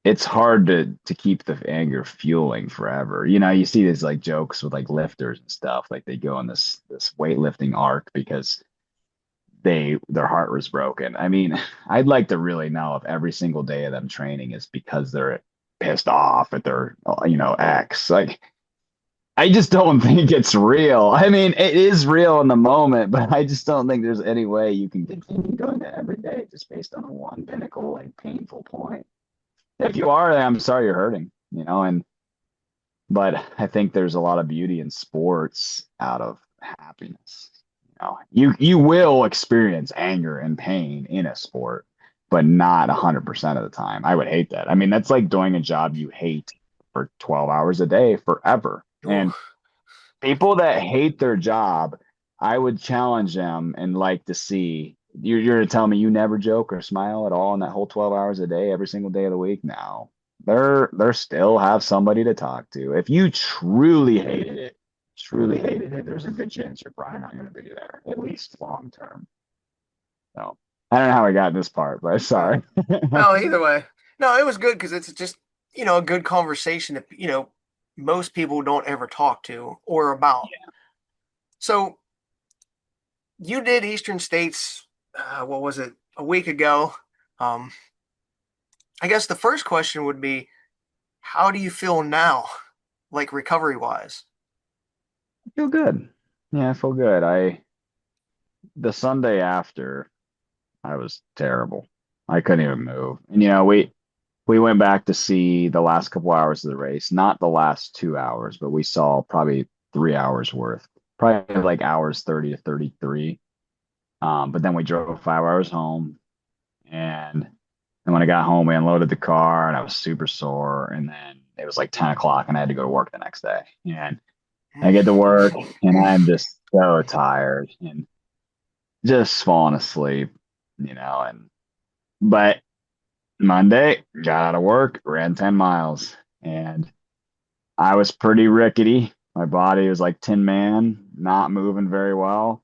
it's hard to keep the anger fueling forever. You see these like jokes with like lifters and stuff, like they go on this weightlifting arc because their heart was broken. I mean, I'd like to really know if every single day of them training is because they're pissed off at their ex. Like I just don't think it's real. I mean, it is real in the moment, but I just don't think there's any way you can continue doing that every day just based on one pinnacle, like painful point. If you are, I'm sorry you're hurting. But I think there's a lot of beauty in sports out of happiness. You will experience anger and pain in a sport, but not 100% of the time. I would hate that. I mean, that's like doing a job you hate for 12 hours a day forever. Ooh. And people that hate their job, I would challenge them and like to see. You're going to tell me you never joke or smile at all in that whole 12 hours a day, every single day of the week? No. They're still have somebody to talk to. If you truly hated it, there's a good chance you're probably not going to be there, at least long term. So I don't know how we got this part, but Uh, sorry. no, either way. No, it was good because it's just, a good conversation that, most people don't ever talk to or about. So you did Eastern States, what was it, a week ago? Um, I guess the first question would be, how do you feel now, like recovery wise? I feel good. Yeah, I feel good. The Sunday after, I was terrible. I couldn't even move. And we went back to see the last couple hours of the race, not the last 2 hours, but we saw probably 3 hours worth, probably like hours 30 to 33. But then we drove 5 hours home, and then when I got home, we unloaded the car, and I was super sore. And then it was like 10 o'clock, and I had to go to work the next day. And I get to work, and I'm just so tired and just falling asleep. But Monday, got out of work, ran 10 miles, and I was pretty rickety. My body was like Tin Man, not moving very well.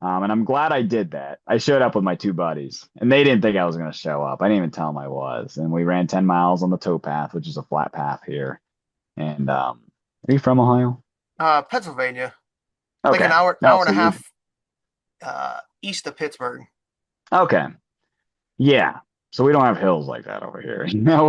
And I'm glad I did that. I showed up with my two buddies, and they didn't think I was going to show up. I didn't even tell them I was. And we ran 10 miles on the towpath, which is a flat path here. And are you from Ohio? Pennsylvania, like an Okay. No, hour and so a you, half east of Pittsburgh. okay. Yeah. So we don't have hills like that over here. No,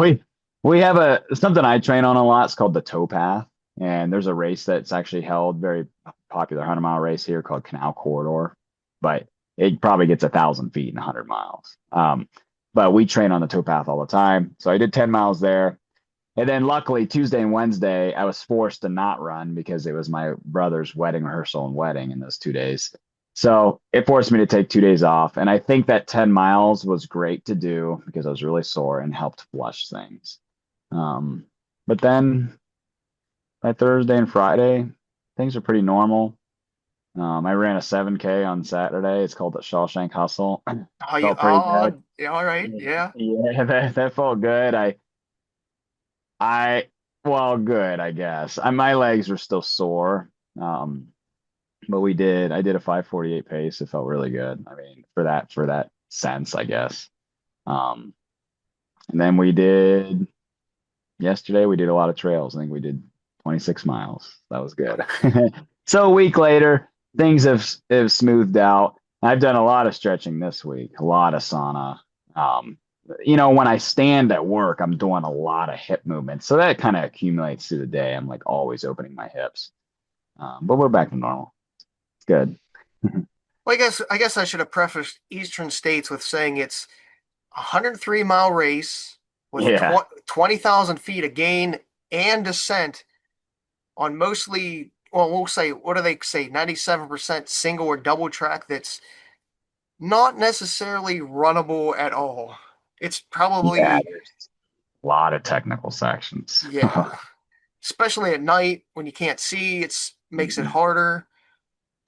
we have something I train on a lot. It's called the towpath. And there's a race that's actually held, very popular 100-mile race here called Canal Corridor. But it probably gets 1,000 feet in 100 miles. But we train on the towpath all the time. So I did 10 miles there. And then luckily Tuesday and Wednesday, I was forced to not run because it was my brother's wedding rehearsal and wedding in those 2 days. So it forced me to take 2 days off. And I think that 10 miles was great to do because I was really sore and helped flush things. Um, but then by Thursday and Friday, things are pretty normal. I ran a 7K on Saturday. It's called the Shawshank Hustle. Oh, Felt pretty good. yeah, all right, yeah. Yeah, that felt good. I, well, good, I guess. My legs were still sore. Um, but I did a 5:48 pace. It felt really good. I mean, for that sense, I guess. Um, and then yesterday we did a lot of trails. I think we did 26 miles. That was good. So a week later, things have smoothed out. I've done a lot of stretching this week, a lot of sauna. Um, when I stand at work, I'm doing a lot of hip movements. So that kind of accumulates through the day. I'm like always opening my hips. But we're back to normal. It's good. Well, I guess I should have prefaced Eastern States with saying it's a 103-mile race with Yeah. 20,000 feet of gain and descent on mostly, well, we'll say, what do they say, 97% single or double track that's not necessarily runnable at all. It's Yeah, probably, there's a lot of technical sections. yeah, especially at night when you can't see, it's makes it Mhm. harder.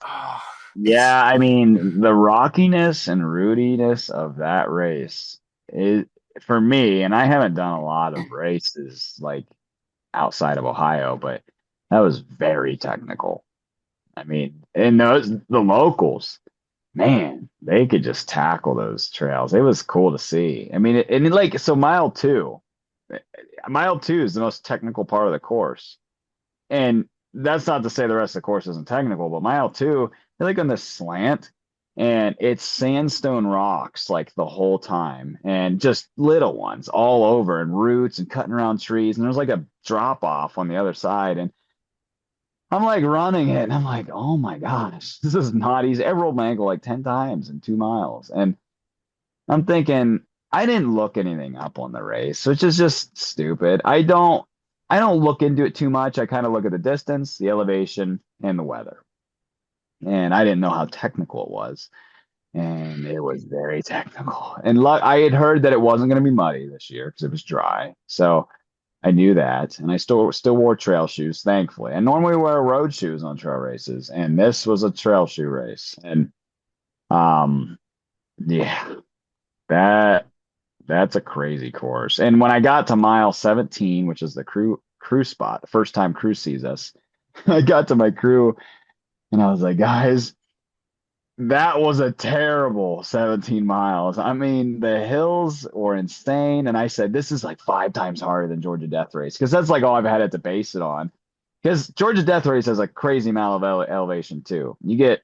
Oh, it's Yeah, I mean, the rockiness and rootiness of that race is for me, and I haven't done a lot of races like outside of Ohio, but that was very technical. I mean, and the locals. man, they could just tackle those trails. It was cool to see. I mean, like, so mile two is the most technical part of the course. And that's not to say the rest of the course isn't technical, but mile two, they're like on this slant and it's sandstone rocks like the whole time and just little ones all over and roots and cutting around trees. And there's like a drop off on the other side. And I'm like running it and I'm like, oh my gosh, this is not easy. I rolled my ankle like 10 times in 2 miles. And I'm thinking, I didn't look anything up on the race, which is just stupid. I don't look into it too much. I kind of look at the distance, the elevation, and the weather. And I didn't know how technical it was. And it was very technical. And I had heard that it wasn't going to be muddy this year because it was dry. So I knew that. And I still wore trail shoes, thankfully. I normally wear road shoes on trail races, and this was a trail shoe race. And um yeah, that that's a crazy course. And when I got to mile 17, which is the crew spot, the first time crew sees us, I got to my crew and I was like, guys, that was a terrible 17 miles. I mean, the hills were insane. And I said, this is like 5 times harder than Georgia Death Race because that's like all I've had it to base it on. Because Georgia Death Race has a crazy amount of elevation too. You get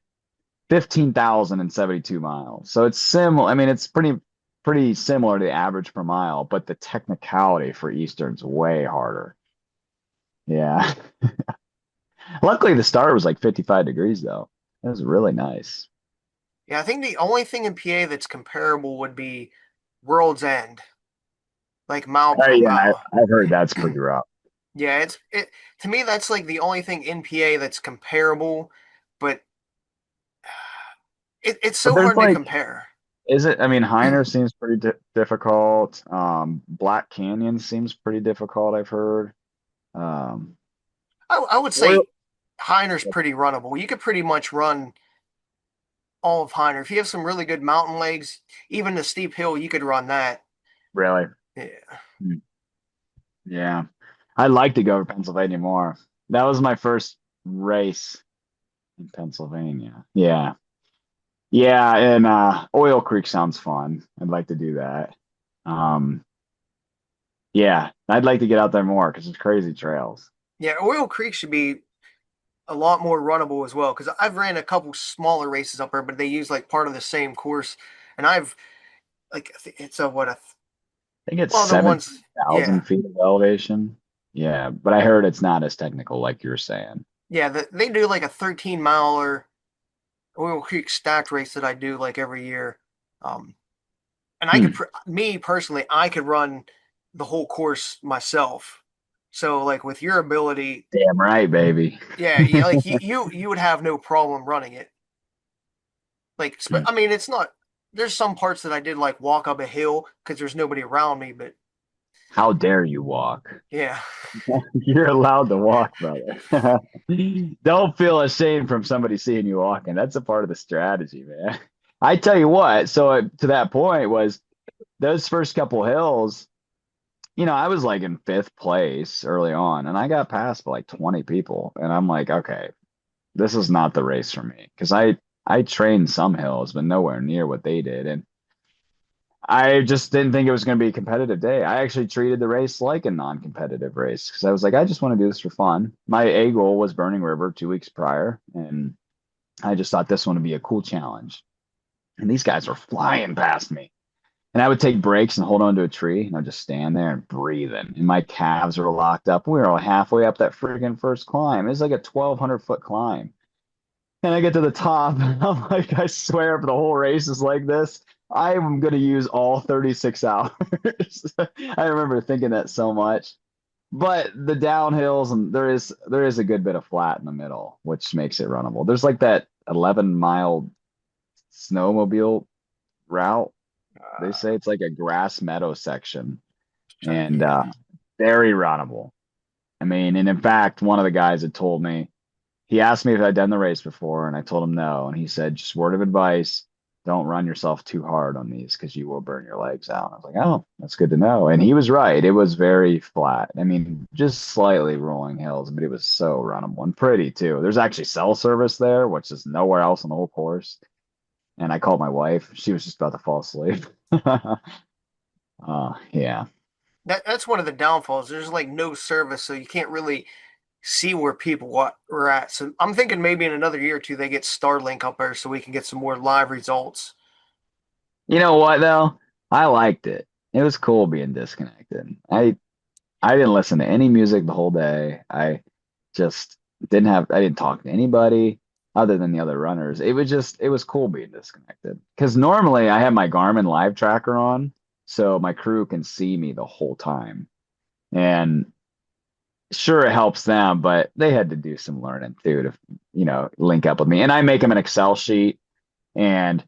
15,072 miles. So it's similar. I mean, it's pretty similar to the average per mile, but the technicality for Eastern's way harder. Yeah. Luckily, the start was like 55 degrees though. It was really nice. Yeah, I think the only thing in PA that's comparable would be World's End, like mile Oh per yeah, mile. I've heard that's pretty rough. Yeah, it to me that's like the only thing in PA that's comparable, but it's But so there's hard to like, compare. is it? I mean, Heiner seems pretty difficult. Black Canyon seems pretty difficult. I've heard. Um, I would Oil. say Heiner's pretty runnable. You could pretty much run all of Heiner. If you have some really good mountain legs, even the steep hill, you could run that. Really? Yeah. Hmm. Yeah. I'd like to go to Pennsylvania more. That was my first race in Pennsylvania. Yeah. Yeah, and Oil Creek sounds fun. I'd like to do that. Um, yeah, I'd like to get out there more because it's crazy trails. Yeah, Oil Creek should be a lot more runnable as well because I've ran a couple smaller races up there, but they use like part of the same course, and I've like it's a what a I think it's well the ones yeah 17,000 feet of elevation. Yeah, but I heard it's not as technical like you're saying. yeah they do like a 13 miler Oil Creek stacked race that I do like every year, um, and I could Hmm. me personally I could run the whole course myself. So like with your ability, Damn right, baby. yeah, like you would have no problem running it. Like I mean it's not. There's some parts that I did like walk up a hill because there's nobody around me, but How dare you walk? yeah. You're allowed to walk, brother. Don't feel ashamed from somebody seeing you walking. That's a part of the strategy, man. I tell you what, so to that point was those first couple hills, I was like in fifth place early on, and I got passed by like 20 people. And I'm like, okay, this is not the race for me. Because I trained some hills, but nowhere near what they did. And I just didn't think it was going to be a competitive day. I actually treated the race like a non-competitive race because I was like, I just want to do this for fun. My A goal was Burning River 2 weeks prior, and I just thought this one would be a cool challenge. And these guys were flying past me. And I would take breaks and hold on to a tree, and I'd just stand there and breathing. And my calves were locked up. We were all halfway up that freaking first climb. It was like a 1,200-foot climb. And I get to the top, and I'm like, I swear, if the whole race is like this, I am going to use all 36 hours. I remember thinking that so much. But the downhills, and there is a good bit of flat in the middle, which makes it runnable. There's like that 11-mile snowmobile route. They say it's like a grass meadow section, and Yeah. very runnable. I mean, and in fact, one of the guys had told me, he asked me if I'd done the race before, and I told him no. And he said, just word of advice, don't run yourself too hard on these because you will burn your legs out. And I was like, oh, that's good to know. And he was right. It was very flat. I mean, just slightly rolling hills, but it was so runnable and pretty too. There's actually cell service there, which is nowhere else on the whole course. And I called my wife. She was just about to fall asleep. Yeah. That's one of the downfalls. There's like no service, so you can't really see where people were at. So I'm thinking maybe in another year or two they get Starlink up there so we can get some more live results. You know what though? I liked it. It was cool being disconnected. I didn't listen to any music the whole day. I just I didn't talk to anybody other than the other runners. It was cool being disconnected. Because normally I have my Garmin live tracker on, so my crew can see me the whole time. And sure, it helps them, but they had to do some learning too to, link up with me. And I make them an Excel sheet and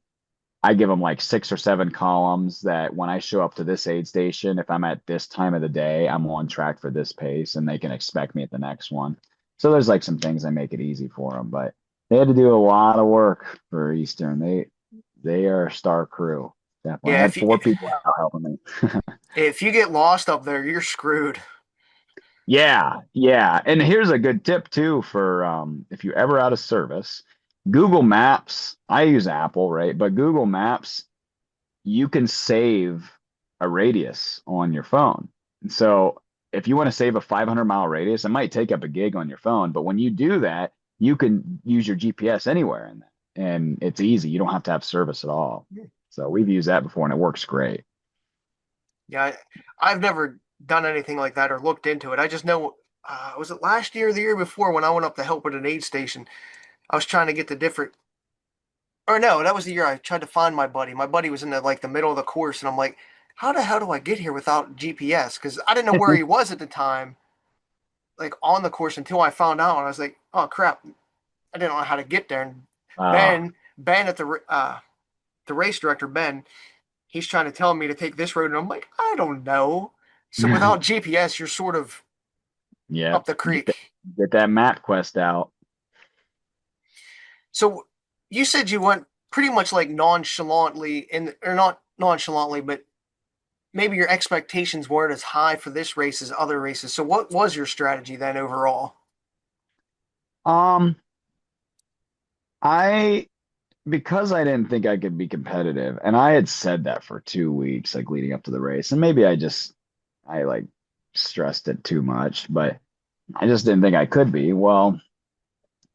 I give them like 6 or 7 columns that when I show up to this aid station, if I'm at this time of the day, I'm on track for this pace and they can expect me at the next one. So there's like some things I make it easy for them, but they had to do a lot of work for Eastern. They are a star crew. Definitely. I Yeah, had 4 people out helping me. if you get lost up there, you're screwed. Yeah, yeah. And here's a good tip too for if you're ever out of service, Google Maps, I use Apple, right? But Google Maps, you can save a radius on your phone. And so if you want to save a 500-mile radius, it might take up a gig on your phone, but when you do that, you can use your GPS anywhere in that. And it's easy. You don't have to have service at all. So we've used that before and it works great. Yeah, I've never done anything like that or looked into it. I just know, was it last year or the year before when I went up to help at an aid station? I was trying to get the different, or no, that was the year I tried to find my buddy. My buddy was in the middle of the course, and I'm like, how the hell do I get here without GPS? Because I didn't know where he was at the time, like on the course until I found out. And I was like, oh crap, I didn't know how to get there. And Uh, Ben at the race director, Ben, he's trying to tell me to take this road, and I'm like, I don't know. So without GPS, you're sort of yeah. up the creek. Get that map quest out. So you said you went pretty much like nonchalantly in, or not nonchalantly, but maybe your expectations weren't as high for this race as other races. So what was your strategy then overall? Um, I because I didn't think I could be competitive, and I had said that for 2 weeks, like leading up to the race, and maybe I like stressed it too much, but I just didn't think I could be. Well,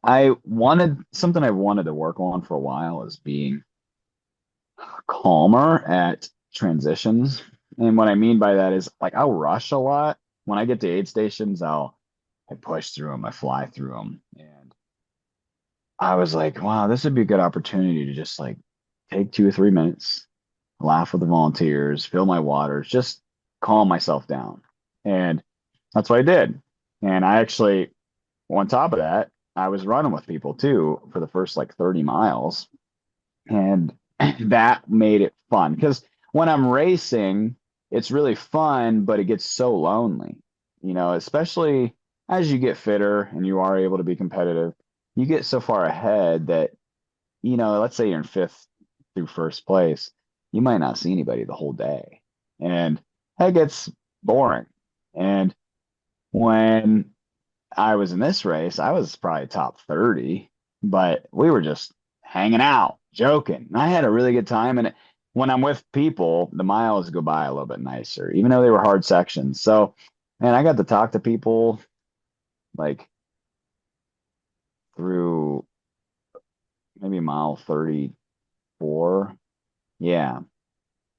I wanted something I wanted to work on for a while is being calmer at transitions. And what I mean by that is like I'll rush a lot. When I get to aid stations, I push through them, I fly through them. And I was like, wow, this would be a good opportunity to just like take 2 or 3 minutes, laugh with the volunteers, fill my waters, just calm myself down. And that's what I did. And I actually, on top of that, I was running with people too for the first like 30 miles. And that made it fun because when I'm racing, it's really fun, but it gets so lonely, especially as you get fitter and you are able to be competitive, you get so far ahead that, let's say you're in fifth through first place, you might not see anybody the whole day. And that gets boring. And when I was in this race, I was probably top 30, but we were just hanging out, joking. I had a really good time. And when I'm with people, the miles go by a little bit nicer, even though they were hard sections. So, man, I got to talk to people like through maybe mile 34. Yeah.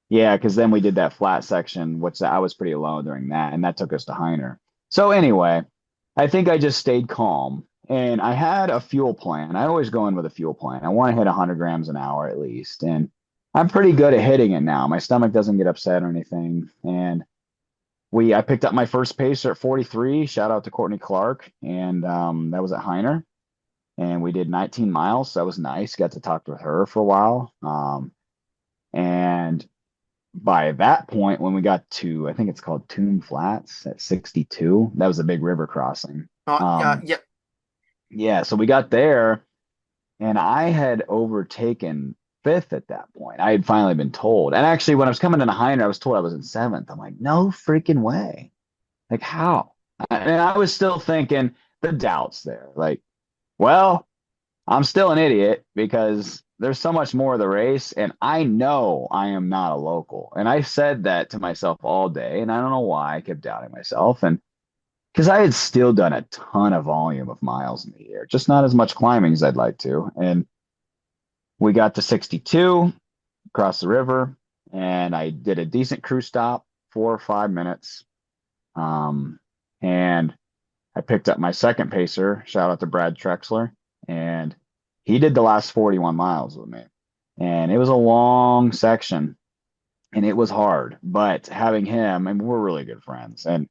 Yeah. Cause then we did that flat section, which I was pretty alone during that. And that took us to Heiner. So, anyway, I think I just stayed calm and I had a fuel plan. I always go in with a fuel plan. I want to hit 100 grams an hour at least. And I'm pretty good at hitting it now. My stomach doesn't get upset or anything. And I picked up my first pacer at 43. Shout out to Courtney Clark. And that was at Heiner. And we did 19 miles. So that was nice. Got to talk to her for a while. And by that point, when we got to, I think it's called Tomb Flats at 62, that was a big river crossing. Um, Yeah, yeah, so we got there and I had overtaken fifth at that point. I had finally been told. And actually, when I was coming into Heiner, I was told I was in seventh. I'm like, no freaking way. Like, how? And I was still thinking the doubts there. Like, well, I'm still an idiot because there's so much more of the race, and I know I am not a local. And I said that to myself all day, and I don't know why I kept doubting myself. And because I had still done a ton of volume of miles in the year, just not as much climbing as I'd like to. And we got to 62 across the river, and I did a decent crew stop, 4 or 5 minutes. Um, and I picked up my second pacer, shout out to Brad Trexler, and he did the last 41 miles with me. And it was a long section and it was hard, but having him, and we're really good friends, and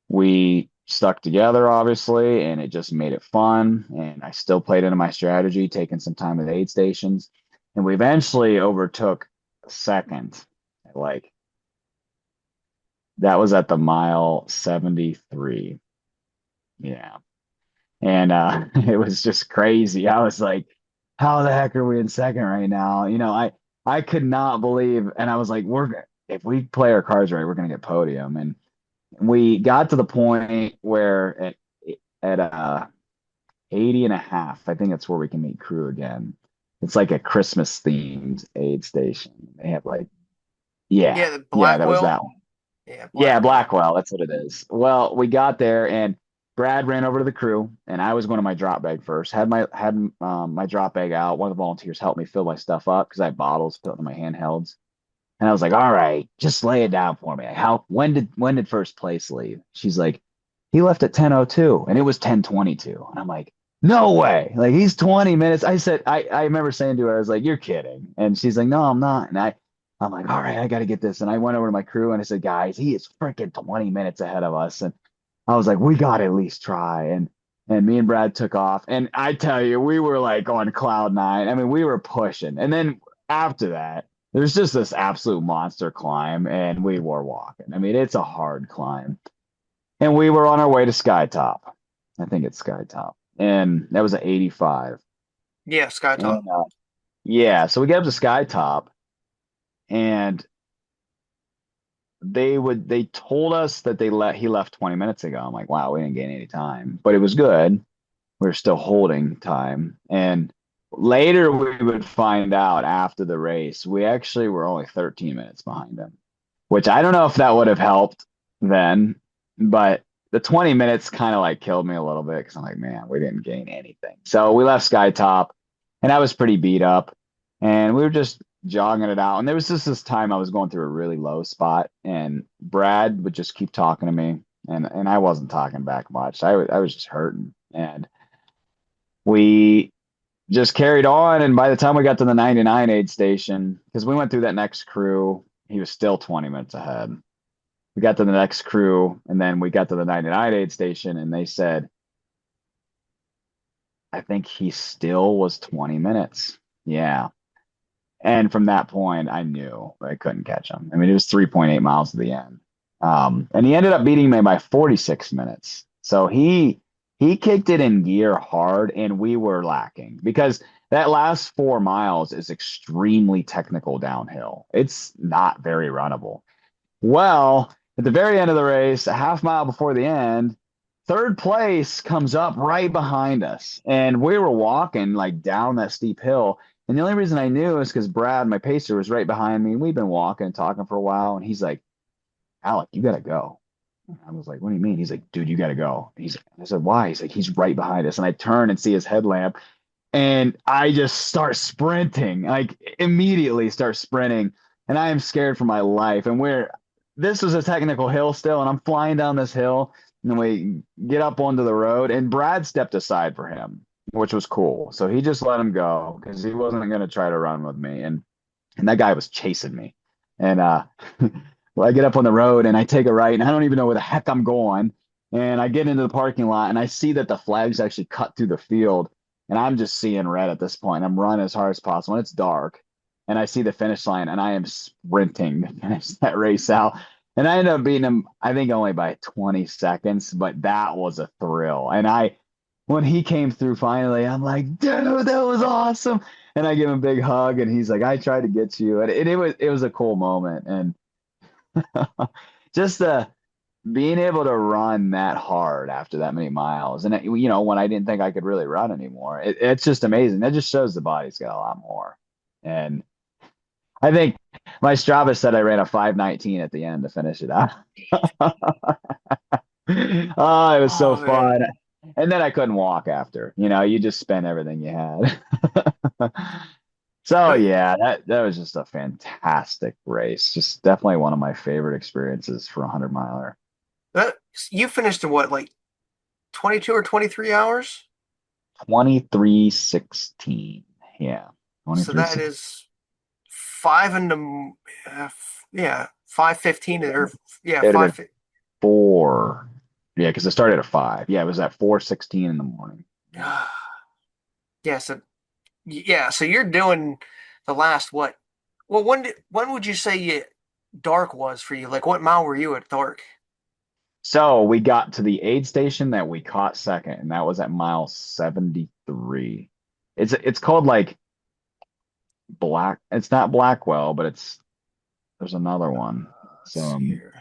we stuck together, obviously, and it just made it fun. And I still played into my strategy, taking some time at aid stations. And we eventually overtook second. Like that was at the mile 73. Yeah. And it was just crazy. I was like, how the heck are we in second right now? I could not believe, and I was like, if we play our cards right, we're gonna get podium. And we got to the point where at 80 and a half, I think that's where we can meet crew again. It's like a Christmas themed aid station. They have like, Yeah, yeah, the yeah, that was Blackwell. that one. Yeah, Yeah, Blackwell. Blackwell, that's what it is. Well, we got there and Brad ran over to the crew and I was going to my drop bag first. Had my drop bag out. One of the volunteers helped me fill my stuff up because I had bottles put in my handhelds. And I was like, all right, just lay it down for me. When did first place leave? She's like, he left at 10:02 and it was 10:22. And I'm like, no way. Like he's 20 minutes. I remember saying to her, I was like, you're kidding. And she's like, no, I'm not. And I'm like, all right, I got to get this. And I went over to my crew and I said, guys, he is freaking 20 minutes ahead of us. And I was like, we got to at least try. And me and Brad took off. And I tell you, we were like on cloud nine. I mean, we were pushing. And then after that, there's just this absolute monster climb, and we were walking. I mean, it's a hard climb. And we were on our way to Skytop. I think it's Skytop. And that was at 85. Yeah, Sky And Top. yeah, so we get up to Skytop, and they told us that he left 20 minutes ago. I'm like, wow, we didn't gain any time. But it was good. We were still holding time. And later we would find out after the race, we actually were only 13 minutes behind him, which I don't know if that would have helped then, but the 20 minutes kind of like killed me a little bit because I'm like, man, we didn't gain anything. So we left Skytop and I was pretty beat up and we were just jogging it out. And there was just this time I was going through a really low spot and Brad would just keep talking to me and I wasn't talking back much. I was just hurting. And we just carried on. And by the time we got to the 99 aid station, because we went through that next crew, he was still 20 minutes ahead. We got to the next crew, and then we got to the 99 aid station, and they said, I think he still was 20 minutes. Yeah. And from that point, I knew I couldn't catch him. I mean, it was 3.8 miles to the end. And he ended up beating me by 46 minutes. So he kicked it in gear hard, and we were lacking because that last 4 miles is extremely technical downhill. It's not very runnable. Well, at the very end of the race, a half mile before the end, third place comes up right behind us. And we were walking like down that steep hill. And the only reason I knew is because Brad, my pacer, was right behind me. And we've been walking and talking for a while. And he's like, Alec, you gotta go. I was like, what do you mean? He's like, dude, you gotta go. I said, why? He's like, he's right behind us. And I turn and see his headlamp. And I just start sprinting, like immediately start sprinting. And I am scared for my life. And this was a technical hill still, and I'm flying down this hill. And then we get up onto the road, and Brad stepped aside for him, which was cool. So he just let him go because he wasn't going to try to run with me. And that guy was chasing me. And well, I get up on the road and I take a right, and I don't even know where the heck I'm going. And I get into the parking lot, and I see that the flags actually cut through the field. And I'm just seeing red at this point. I'm running as hard as possible. And it's dark. And I see the finish line, and I am sprinting to finish that race out. And I ended up beating him, I think, only by 20 seconds, but that was a thrill. And when he came through finally, I'm like, dude, that was awesome. And I give him a big hug, and he's like, I tried to get you. And it was a cool moment. And just being able to run that hard after that many miles, and when I didn't think I could really run anymore, it's just amazing. That just shows the body's got a lot more. And I think my Strava said I ran a 5:19 at the end to finish it out. Oh, it was so Oh man. fun. And then I couldn't walk after. You just spent everything you had. So But yeah, that was just a fantastic race. Just definitely one of my favorite experiences for a 100 miler. that you finished in what, like 22 or 23 hours? 23:16. Yeah. So that 23:16. is five in the yeah 5:15 or yeah It'd have five. been four. Yeah, because it started at 5. Yeah, it was at 4:16 in the morning. Yeah, so yeah, so you're doing the last what? Well, when would you say dark was for you? Like, what mile were you at dark? So we got to the aid station that we caught second, and that was at mile 73. It's called like Black. It's not Blackwell, but there's another one. Let's So see here.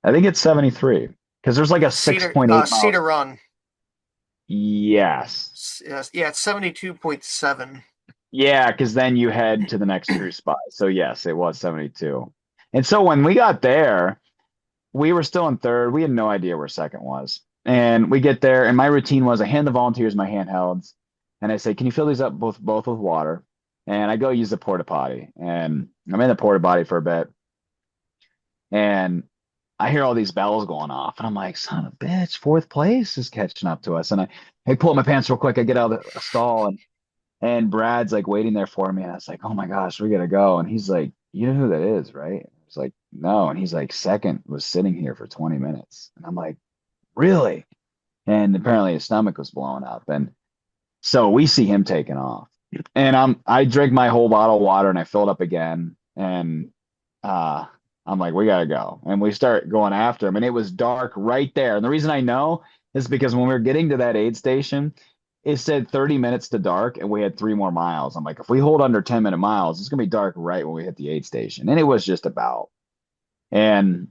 I think it's 73 because there's like a Cedar 6.8 Cedar miles. Run. Yes. Yes, yeah, it's 72.7. Yeah, because then you head to the next cruise spot. So yes, it was 72. And so when we got there, we were still in third. We had no idea where second was. And we get there, and my routine was I hand the volunteers my handhelds, and I say, "Can you fill these up both with water?" And I go use the porta potty, and I'm in the porta potty for a bit, and I hear all these bells going off, and I'm like, "Son of a bitch, fourth place is catching up to us." And I pull up my pants real quick. I get out of the stall, and Brad's like waiting there for me, and I was like, "Oh my gosh, we gotta go." And he's like, "You know who that is, right?" I was like, "No." And he's like, "Second was sitting here for 20 minutes." And I'm like, "Really?" And apparently his stomach was blowing up. And so we see him taking off. And I drink my whole bottle of water and I fill it up again. And uh I'm like, we gotta go. And we start going after him. And it was dark right there. And the reason I know is because when we were getting to that aid station, it said 30 minutes to dark and we had 3 more miles. I'm like, if we hold under 10-minute miles, it's gonna be dark right when we hit the aid station. And it was just about. And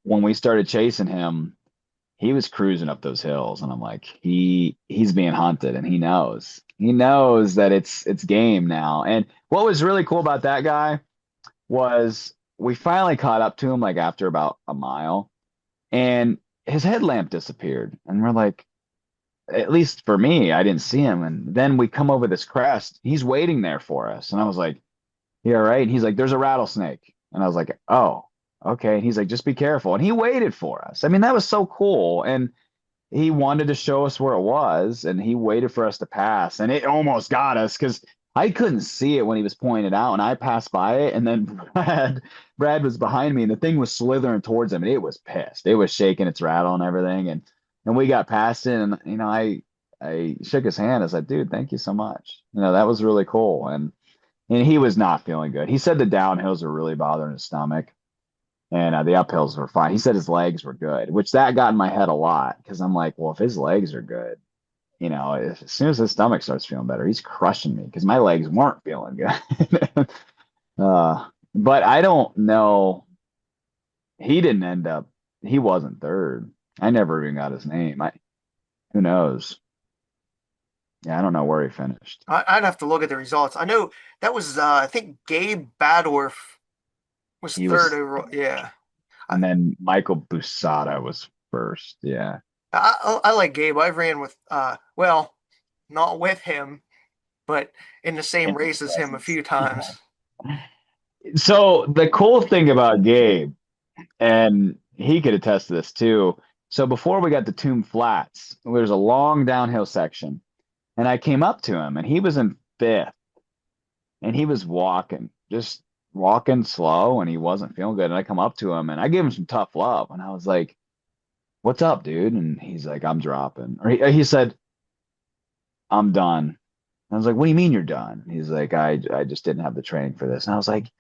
when we started chasing him, he was cruising up those hills, and I'm like, he's being hunted, and he knows that it's game now. And what was really cool about that guy was we finally caught up to him like after about a mile, and his headlamp disappeared, and we're like, at least for me, I didn't see him. And then we come over this crest, he's waiting there for us, and I was like, yeah, right. And he's like, there's a rattlesnake. And I was like, oh, okay. And he's like, just be careful. And he waited for us. I mean, that was so cool. And he wanted to show us where it was, and he waited for us to pass. And it almost got us because I couldn't see it when he was pointing it out. And I passed by it. And then Brad was behind me, and the thing was slithering towards him. And it was pissed. It was shaking its rattle and everything. And we got past it. And, I shook his hand. I said, dude, thank you so much. That was really cool. And he was not feeling good. He said the downhills were really bothering his stomach, and the uphills were fine. He said his legs were good, which that got in my head a lot because I'm like, well, if his legs are good, as soon as his stomach starts feeling better, he's crushing me because my legs weren't feeling good. But I don't know. He didn't end up. He wasn't third. I never even got his name. Who knows? Yeah, I don't know where he finished. I'd have to look at the results. I know that was I think Gabe Badorf was He third was, overall. Yeah, I, and then Michael Busada was first. Yeah. I like Gabe. I ran with well, not with him, but in the same In his race as him a presence. few times. So the cool thing about Gabe, and he could attest to this too. So before we got to Tomb Flats, there's a long downhill section, and I came up to him, and he was in fifth, and he was walking, just walking slow, and he wasn't feeling good. And I come up to him, and I gave him some tough love, and I was like, "What's up, dude?" And he's like, "I'm dropping," or he said, "I'm done." I was like, "What do you mean you're done?" He's like, "I just didn't have the training for this." And I was like,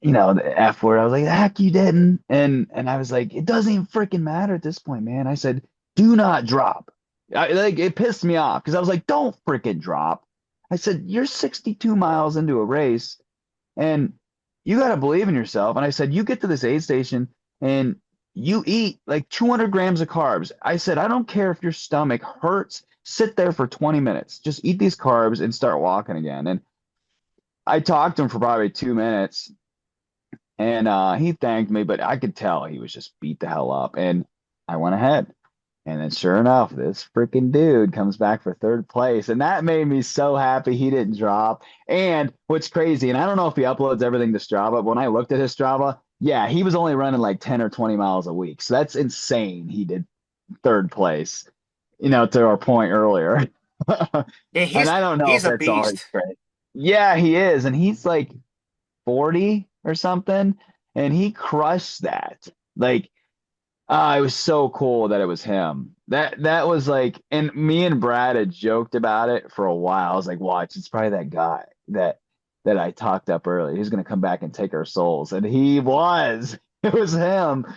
the F word. I was like, heck, you didn't. And I was like, it doesn't even freaking matter at this point, man. I said, do not drop. Like it pissed me off because I was like, don't freaking drop. I said, you're 62 miles into a race and you got to believe in yourself. And I said, you get to this aid station and you eat like 200 grams of carbs. I said, I don't care if your stomach hurts, sit there for 20 minutes. Just eat these carbs and start walking again. And I talked to him for probably 2 minutes and he thanked me, but I could tell he was just beat the hell up. And I went ahead. And then sure enough, this freaking dude comes back for third place. And that made me so happy he didn't drop. And what's crazy, and I don't know if he uploads everything to Strava, but when I looked at his Strava, yeah, he was only running like 10 or 20 miles a week. So that's insane. He did third place, to our point earlier. Yeah, And I don't know if he's a that's all he's beast. great. Yeah, he is. And he's like 40 or something. And he crushed that. Like, it was so cool that it was him. That was like, and me and Brad had joked about it for a while. I was like, watch, it's probably that guy that I talked up earlier. He's gonna come back and take our souls. And he was. It was him.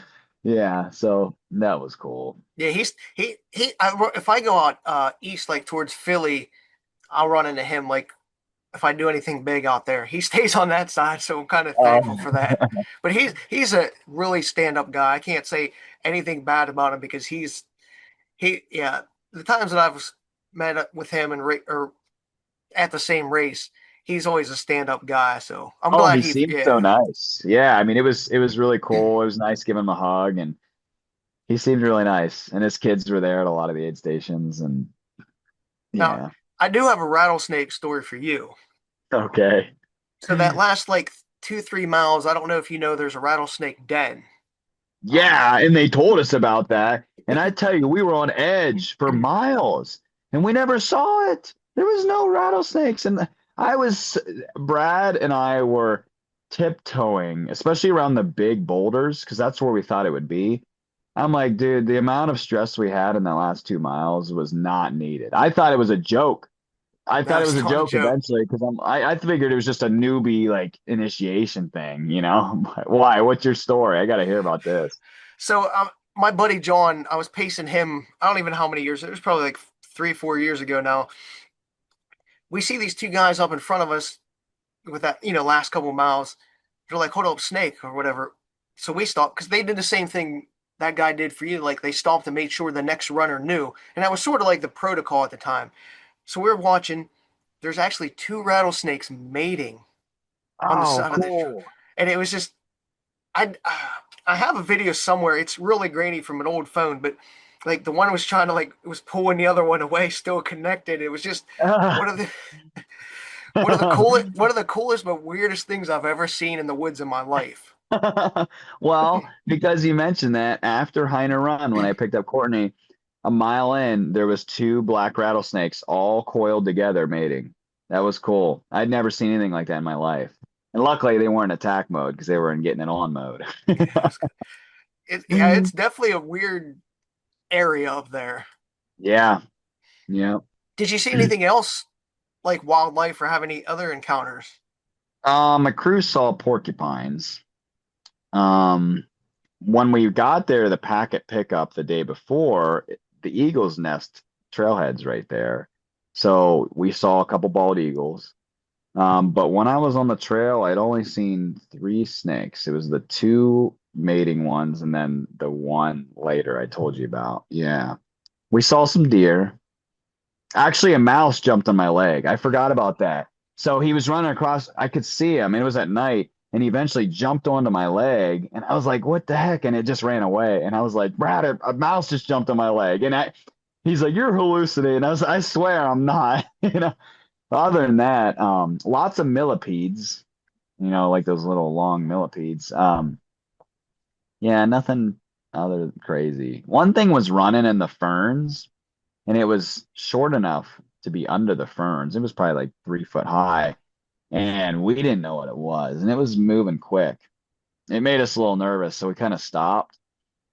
Yeah, so that was cool. Yeah, if I go out east, like towards Philly, I'll run into him. Like if I do anything big out there, he stays on that side, so I'm kind of thankful Oh, for that. But he's a really stand up guy. I can't say anything bad about him because he yeah. The times that I've met with him and or at the same race, he's always a stand up guy. So I'm oh, glad he seemed so yeah. nice. Yeah, I mean, it was really cool. It was nice giving him a hug, and he seemed really nice. And his kids were there at a lot of the aid stations, and Now yeah. I do have a rattlesnake story for you. Okay. So that last like 2-3 miles, I don't know if you know, there's a rattlesnake den. Um, Yeah, and they told us about that. And I tell you, we were on edge for miles and we never saw it. There was no rattlesnakes. And I was, Brad and I were tiptoeing, especially around the big boulders, because that's where we thought it would be. I'm like, dude, the amount of stress we had in the last 2 miles was not needed. I thought it was a joke. I thought it that's was a not a joke joke. eventually because I figured it was just a newbie like initiation thing. Why? What's your story? I got to hear about this. So my buddy John, I was pacing him. I don't even know how many years. It was probably like 3-4 years ago now. We see these two guys up in front of us with that last couple of miles. They're like, "Hold up, snake" or whatever. So we stopped because they did the same thing that guy did for you. Like they stopped and made sure the next runner knew, and that was sort of like the protocol at the time. So we are watching. There's actually two rattlesnakes mating on the Oh, side of the truck, cool. and it was just I have a video somewhere. It's really grainy from an old phone, but like the one was trying to like it was pulling the other one away, still connected. It was just one of the one of the coolest but weirdest things I've ever seen in the woods in my life. Well, because you mentioned that after Heiner Run, when I picked up Courtney, a mile in, there was two black rattlesnakes all coiled together mating. That was cool. I'd never seen anything like that in my life. And luckily they weren't attack mode because they were in getting it on mode. Yeah, it's definitely a weird area up there. Yeah, yeah. Did you see anything else like wildlife or have any other encounters? My crew saw porcupines. Um, when we got there, the packet pickup the day before, the eagles nest trailheads right there. So we saw a couple bald eagles. But when I was on the trail, I'd only seen three snakes. It was the two mating ones and then the one later I told you about. Yeah. We saw some deer. Actually, a mouse jumped on my leg. I forgot about that. So he was running across. I could see him, and it was at night. And he eventually jumped onto my leg, and I was like, "What the heck?" And it just ran away. And I was like, "Brad, a mouse just jumped on my leg." He's like, "You're hallucinating." I swear, I'm not. Other than that, lots of millipedes. Like those little long millipedes. Yeah, nothing other than crazy. One thing was running in the ferns and it was short enough to be under the ferns. It was probably like 3 foot high, and we didn't know what it was, and it was moving quick. It made us a little nervous, so we kind of stopped,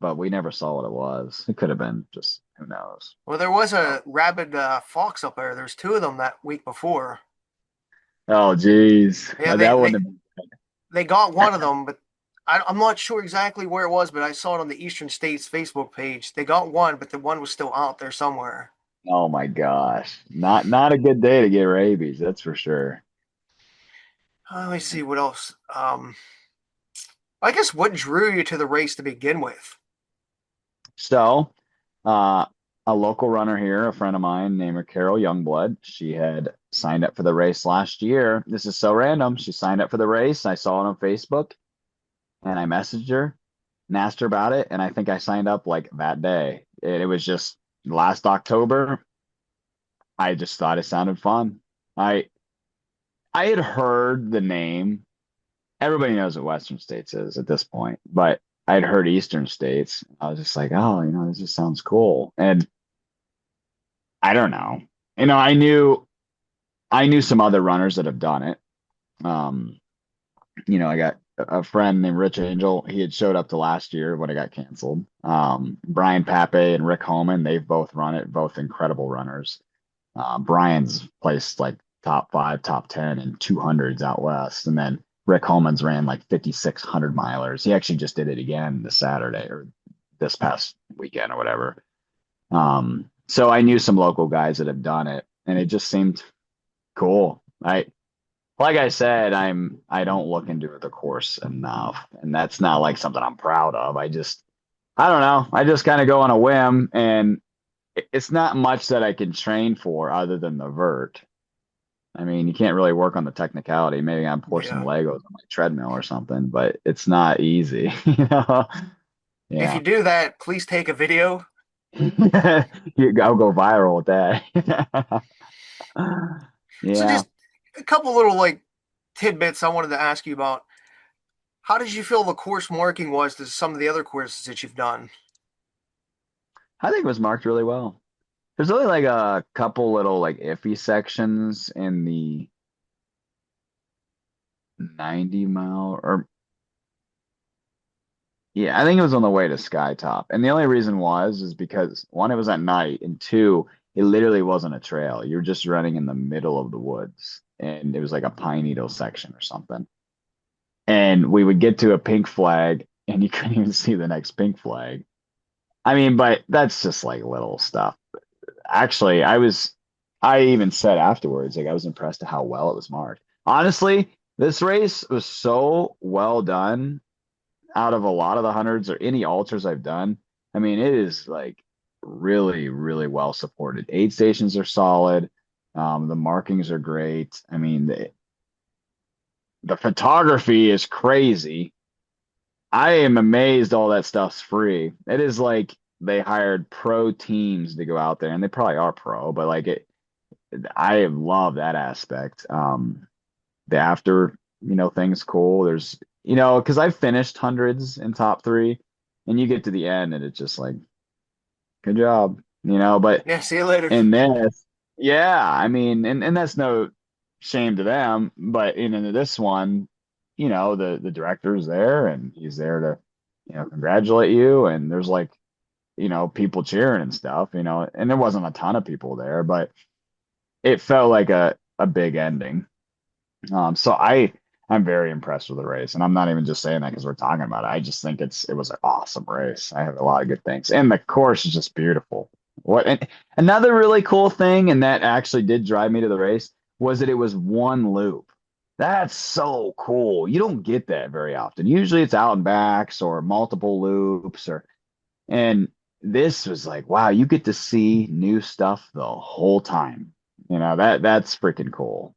but we never saw what it was. It could have been just who knows. Well, there was a rabid fox up there. There's two of them that week before. Oh, geez, Yeah, that wouldn't have they got been. one of them, but I'm not sure exactly where it was. But I saw it on the Eastern States Facebook page. They got one, but the one was still out there somewhere. Oh my gosh, not a good day to get rabies, that's for sure. Let me see what else. I guess what drew you to the race to begin with? So, uh, a local runner here, a friend of mine named Carol Youngblood, she had signed up for the race last year. This is so random. She signed up for the race. I saw it on Facebook and I messaged her and asked her about it. And I think I signed up like that day. It was just last October. I just thought it sounded fun. I I had heard the name. Everybody knows what Western States is at this point, but I'd heard Eastern States. I was just like, oh, this just sounds cool. And I don't know. I knew some other runners that have done it. Um, I got a friend named Rich Angel. He had showed up to last year when it got canceled. Brian Pape and Rick Homan, they've both run it, both incredible runners. Brian's placed like top five, top 10 and 200s out west. And then Rick Holman's ran like 5,600 milers. He actually just did it again this Saturday or this past weekend or whatever. So I knew some local guys that have done it and it just seemed cool. Like I said, I don't look into the course enough. And that's not like something I'm proud of. I don't know. I just kind of go on a whim and it's not much that I can train for other than the vert. I mean, you can't really work on the technicality. Maybe I'm pour some Yeah. Legos on my treadmill or something, but it's not easy, you know? If you Yeah. do that, please take a video. I'll go viral with that. So Yeah. just a couple little like tidbits I wanted to ask you about. How did you feel the course marking was to some of the other courses that you've done? I think it was marked really well. There's only like a couple little like iffy sections in the 90 mile or yeah, I think it was on the way to Skytop. And the only reason is because one, it was at night, and two, it literally wasn't a trail. You were just running in the middle of the woods, and it was like a pine needle section or something. And we would get to a pink flag, and you couldn't even see the next pink flag. I mean, but that's just like little stuff. Actually, I even said afterwards, like I was impressed at how well it was marked. Honestly, this race was so well done out of a lot of the hundreds or any ultras I've done. I mean, it is like really, really well supported. Aid stations are solid. The markings are great. I mean, the photography is crazy. I am amazed all that stuff's free. It is like they hired pro teams to go out there, and they probably are pro, but like I love that aspect. The after, thing's cool. There's, because I've finished hundreds in top three, and you get to the end and it's just like, good job, but Yeah, see you later. in this, yeah, I mean, and that's no shame to them, but in this one, the director's there and he's there to, congratulate you. And there's like, people cheering and stuff, and there wasn't a ton of people there, but it felt like a big ending. So I'm very impressed with the race, and I'm not even just saying that because we're talking about it. I just think it was an awesome race. I have a lot of good things, and the course is just beautiful. And another really cool thing, and that actually did drive me to the race, was that it was one loop. That's so cool. You don't get that very often. Usually it's out and backs or multiple loops and this was like, wow, you get to see new stuff the whole time. That's freaking cool.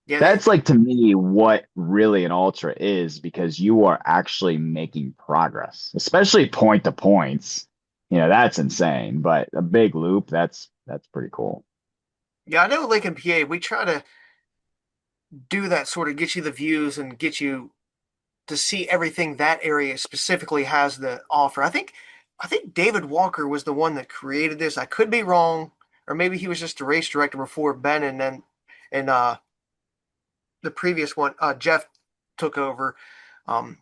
Yeah, That's like to me what really an ultra is because you are actually making progress, especially point to points. That's insane. But a big loop, that's pretty cool. yeah, I know. Like in PA, we try to do that sort of get you the views and get you to see everything that area specifically has to offer. I think David Walker was the one that created this. I could be wrong, or maybe he was just a race director before Ben, and the previous one, Jeff took over. Um,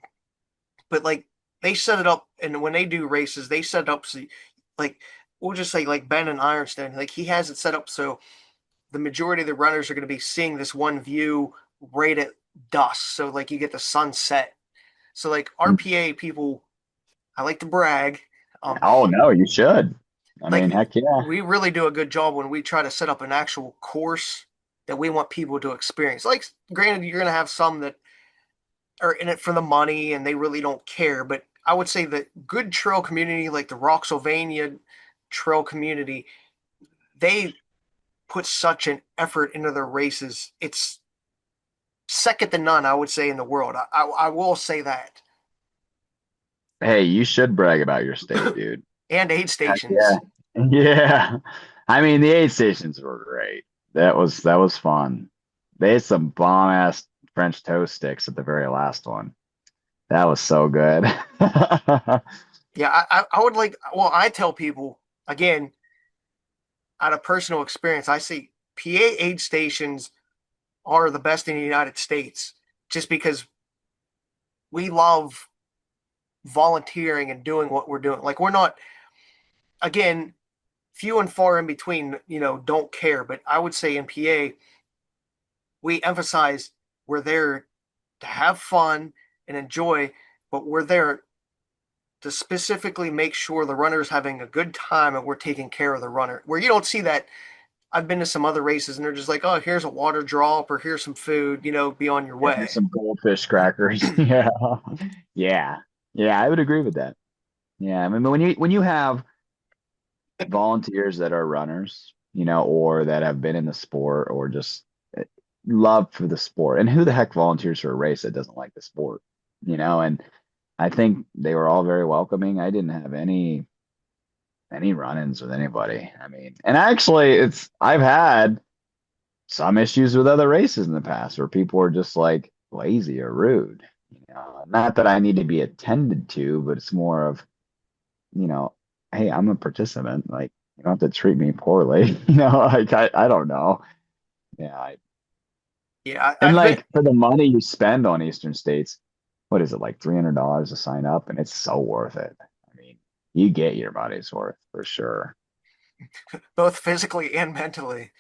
but like they set it up, and when they do races, they set it up so like we'll just say like Ben and Ironstone, like he has it set up so the majority of the runners are going to be seeing this one view right at dusk. So like you get the sunset. So like RPA people, I like to brag. Um, Oh no, you should. I like mean, heck yeah. we really do a good job when we try to set up an actual course that we want people to experience. Like, granted, you're going to have some that are in it for the money and they really don't care. But I would say the good trail community, like the Roxylvania trail community, they put such an effort into their races. It's second to none, I would say, in the world. I will say that. Hey, you should brag about your state, dude. And aid Heck yeah. stations. Yeah. I mean, the aid stations were great. That was fun. They had some bomb ass French toast sticks at the very last one. That was so good. Yeah, I would like, well, I tell people, again, out of personal experience, I see PA aid stations are the best in the United States just because we love volunteering and doing what we're doing. Like, we're not, again, few and far in between, don't care. But I would say in PA, we emphasize we're there to have fun and enjoy, but we're there to specifically make sure the runner's having a good time and we're taking care of the runner. Where you don't see that. I've been to some other races and they're just like, oh, here's a water drop or here's some food, be on your Yeah, here's way. some goldfish crackers. Yeah. Yeah. Yeah, I would agree with that. Yeah. I mean, when you have volunteers that are runners, or that have been in the sport or just love for the sport. And who the heck volunteers for a race that doesn't like the sport? And I think they were all very welcoming. I didn't have any run-ins with anybody. I mean, and actually I've had some issues with other races in the past where people are just like lazy or rude. Not that I need to be attended to, but it's more of, you know, hey, I'm a participant. Like, you don't have to treat me poorly. Like I don't know. Yeah. Yeah, And I've been. like for the money you spend on Eastern States, what is it, like $300 to sign up? And it's so worth it. I mean, you get your money's worth for sure. Both physically and mentally.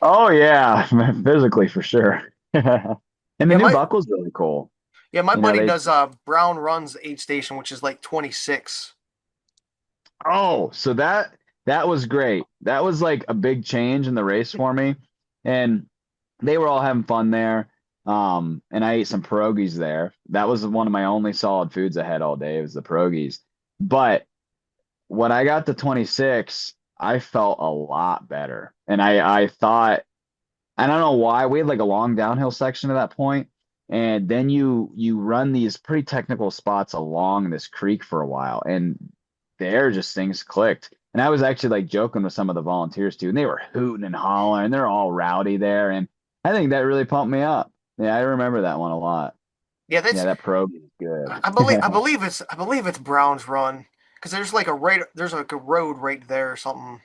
Oh yeah, physically for sure. And the Yeah, new my buckle's really cool. yeah, my buddy They does Brown Runs aid station, which is like 26. Oh, so that was great. That was like a big change in the race for me. And they were all having fun there. And I ate some pierogies there. That was one of my only solid foods I had all day was the pierogies. But when I got to 26, I felt a lot better. And I thought, I don't know why, we had like a long downhill section at that point, and then you run these pretty technical spots along this creek for a while, and there just things clicked. And I was actually like joking with some of the volunteers too, and they were hooting and hollering. They're all rowdy there, and I think that really pumped me up. Yeah, I remember that one a lot. Yeah, Yeah, that's that probe is I believe I good. believe it's I believe it's Brown's Run because there's like a road right there or something.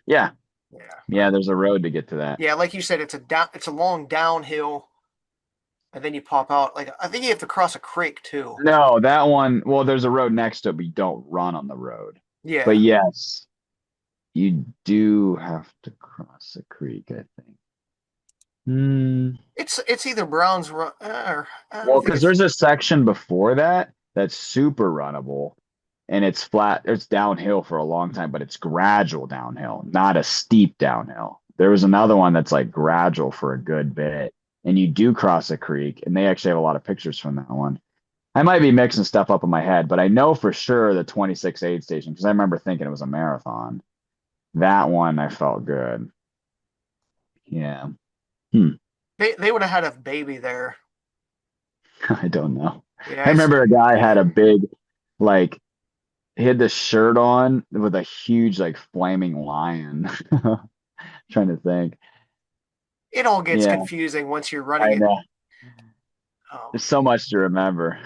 Yeah, Yeah, yeah. There's a road to get to that. yeah, like you said, it's a long downhill, and then you pop out. Like I think you have to cross a creek too. No, that one. Well, there's a road next to it, but you don't run on the road. But Yeah, yes, you do have to cross a creek, I think. Hmm. it's either Brown's Run or I don't Well, think because it's. there's a section before that that's super runnable and it's flat, it's downhill for a long time, but it's gradual downhill, not a steep downhill. There was another one that's like gradual for a good bit, and you do cross a creek, and they actually have a lot of pictures from that one. I might be mixing stuff up in my head, but I know for sure the 26 aid station because I remember thinking it was a marathon. That one I felt good. Yeah. Hmm. They would have had a baby there. I don't know. Yeah, I it's remember a guy had a big, like, he had this shirt on with a huge, like, flaming lion. Trying to think. it all gets Yeah, confusing once you're running I it. know. Um, There's so much to remember.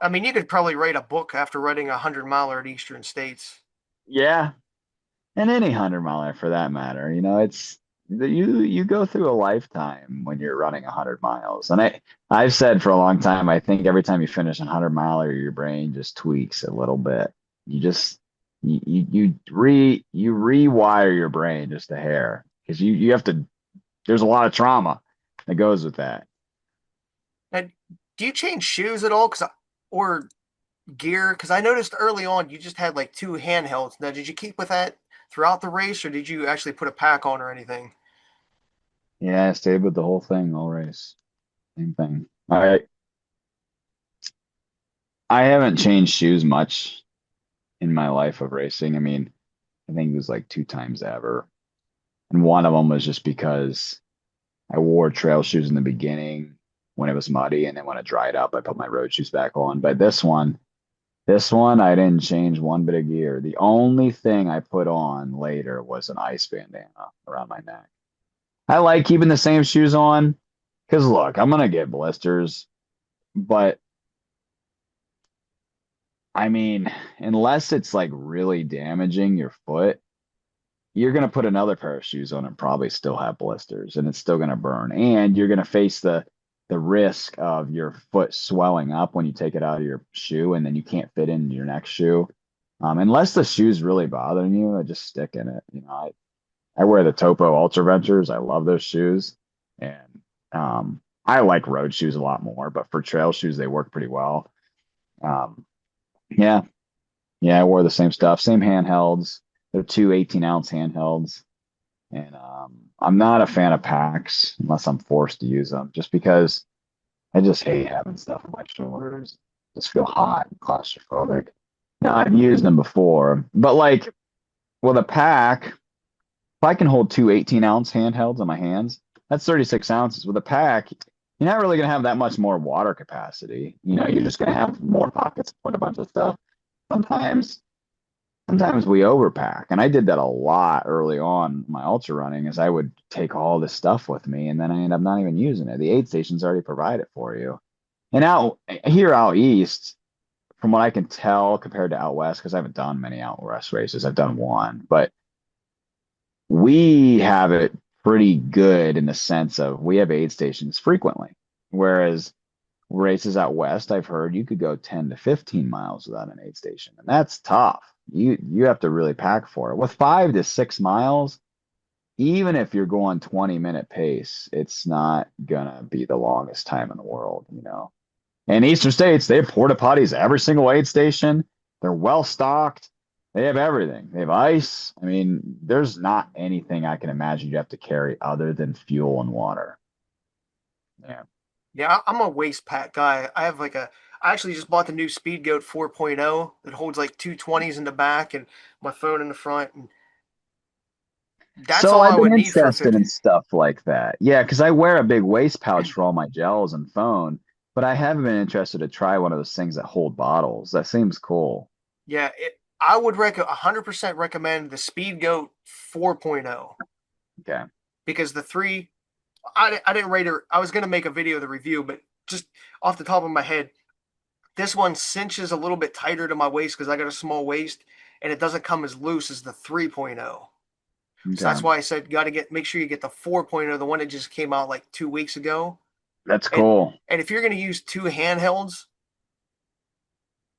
I mean, you could probably write a book after running a 100 miler at Eastern States. Yeah, and any 100 miler for that matter. You go through a lifetime when you're running 100 miles. And I've said for a long time, I think every time you finish a 100 miler, your brain just tweaks a little bit. You just you rewire your brain just a hair because you have to. There's a lot of trauma that goes with that. And do you change shoes at all? Or gear? Because I noticed early on you just had like two handhelds. Now, did you keep with that throughout the race, or did you actually put a pack on or anything? Yeah, I stayed with the whole thing all race. Same thing. All right. I haven't changed shoes much in my life of racing. I mean, I think it was like two times ever. And one of them was just because I wore trail shoes in the beginning when it was muddy, and then when it dried up, I put my road shoes back on. But this one, I didn't change one bit of gear. The only thing I put on later was an ice bandana around my neck. I like keeping the same shoes on because look, I'm gonna get blisters, but I mean, unless it's like really damaging your foot, you're going to put another pair of shoes on and probably still have blisters and it's still going to burn. And you're going to face the risk of your foot swelling up when you take it out of your shoe and then you can't fit in your next shoe. Unless the shoe's really bothering you, I just stick in it. I wear the Topo Ultra Ventures. I love those shoes. And I like road shoes a lot more, but for trail shoes, they work pretty well. Um, yeah, yeah, I wore the same stuff, same handhelds. They're two 18-ounce handhelds. And I'm not a fan of packs unless I'm forced to use them, just because I just hate having stuff on my shoulders. Just feel hot and claustrophobic. Now, I've used them before, but like with a pack, if I can hold two 18-ounce handhelds in my hands, that's 36 ounces. With a pack, you're not really going to have that much more water capacity. You're just going to have more pockets to put a bunch of stuff. Sometimes Sometimes we overpack, and I did that a lot early on my ultra running, is I would take all this stuff with me, and then I end up not even using it. The aid station's already provided for you. And out east, from what I can tell, compared to out west, because I haven't done many out west races, I've done one, but we have it pretty good in the sense of we have aid stations frequently, whereas races out west, I've heard you could go 10 to 15 miles without an aid station, and that's tough. You have to really pack for it. With 5 to 6 miles, even if you're going 20-minute pace, it's not gonna be the longest time in the world. In eastern states, they have porta potties every single aid station. They're well stocked. They have everything. They have ice. I mean, there's not anything I can imagine you have to carry other than fuel and water. Yeah. Yeah, I'm a waist pack guy. I actually just bought the new Speed Goat 4.0 that holds like two 20s in the back and my phone in the front, and that's So all I I've been would need for interested 50. in stuff like that. Yeah, because I wear a big waist pouch for all my gels and phone, but I haven't been interested to try one of those things that hold bottles. That seems cool. Yeah, I would 100% recommend the Speed Goat 4.0 Okay. because the three, I didn't rate her. I was going to make a video of the review, but just off the top of my head, this one cinches a little bit tighter to my waist because I got a small waist, and it doesn't come as loose as the 3.0. So that's Okay. why I said got to make sure you get the 4.0, the one that just came out like 2 weeks ago. That's And cool. and if you're going to use two handhelds,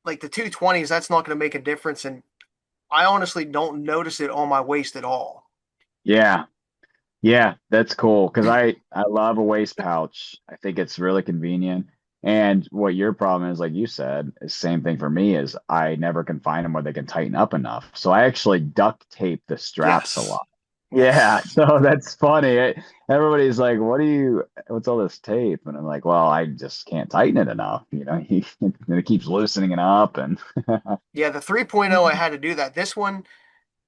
like the 220s, that's not going to make a difference. And I honestly don't notice it on my waist at all. Yeah. Yeah, that's cool because I love a waist pouch. I think it's really convenient. And what your problem is, like you said, is same thing for me, is I never can find them where they can tighten up enough. So I actually duct tape the straps a Yes. lot. Yeah, Yes. so that's funny. Everybody's like, what's all this tape?" And I'm like, "Well, I just can't tighten it enough. It keeps loosening it up." And Yeah, the 3.0, I had to do that. This one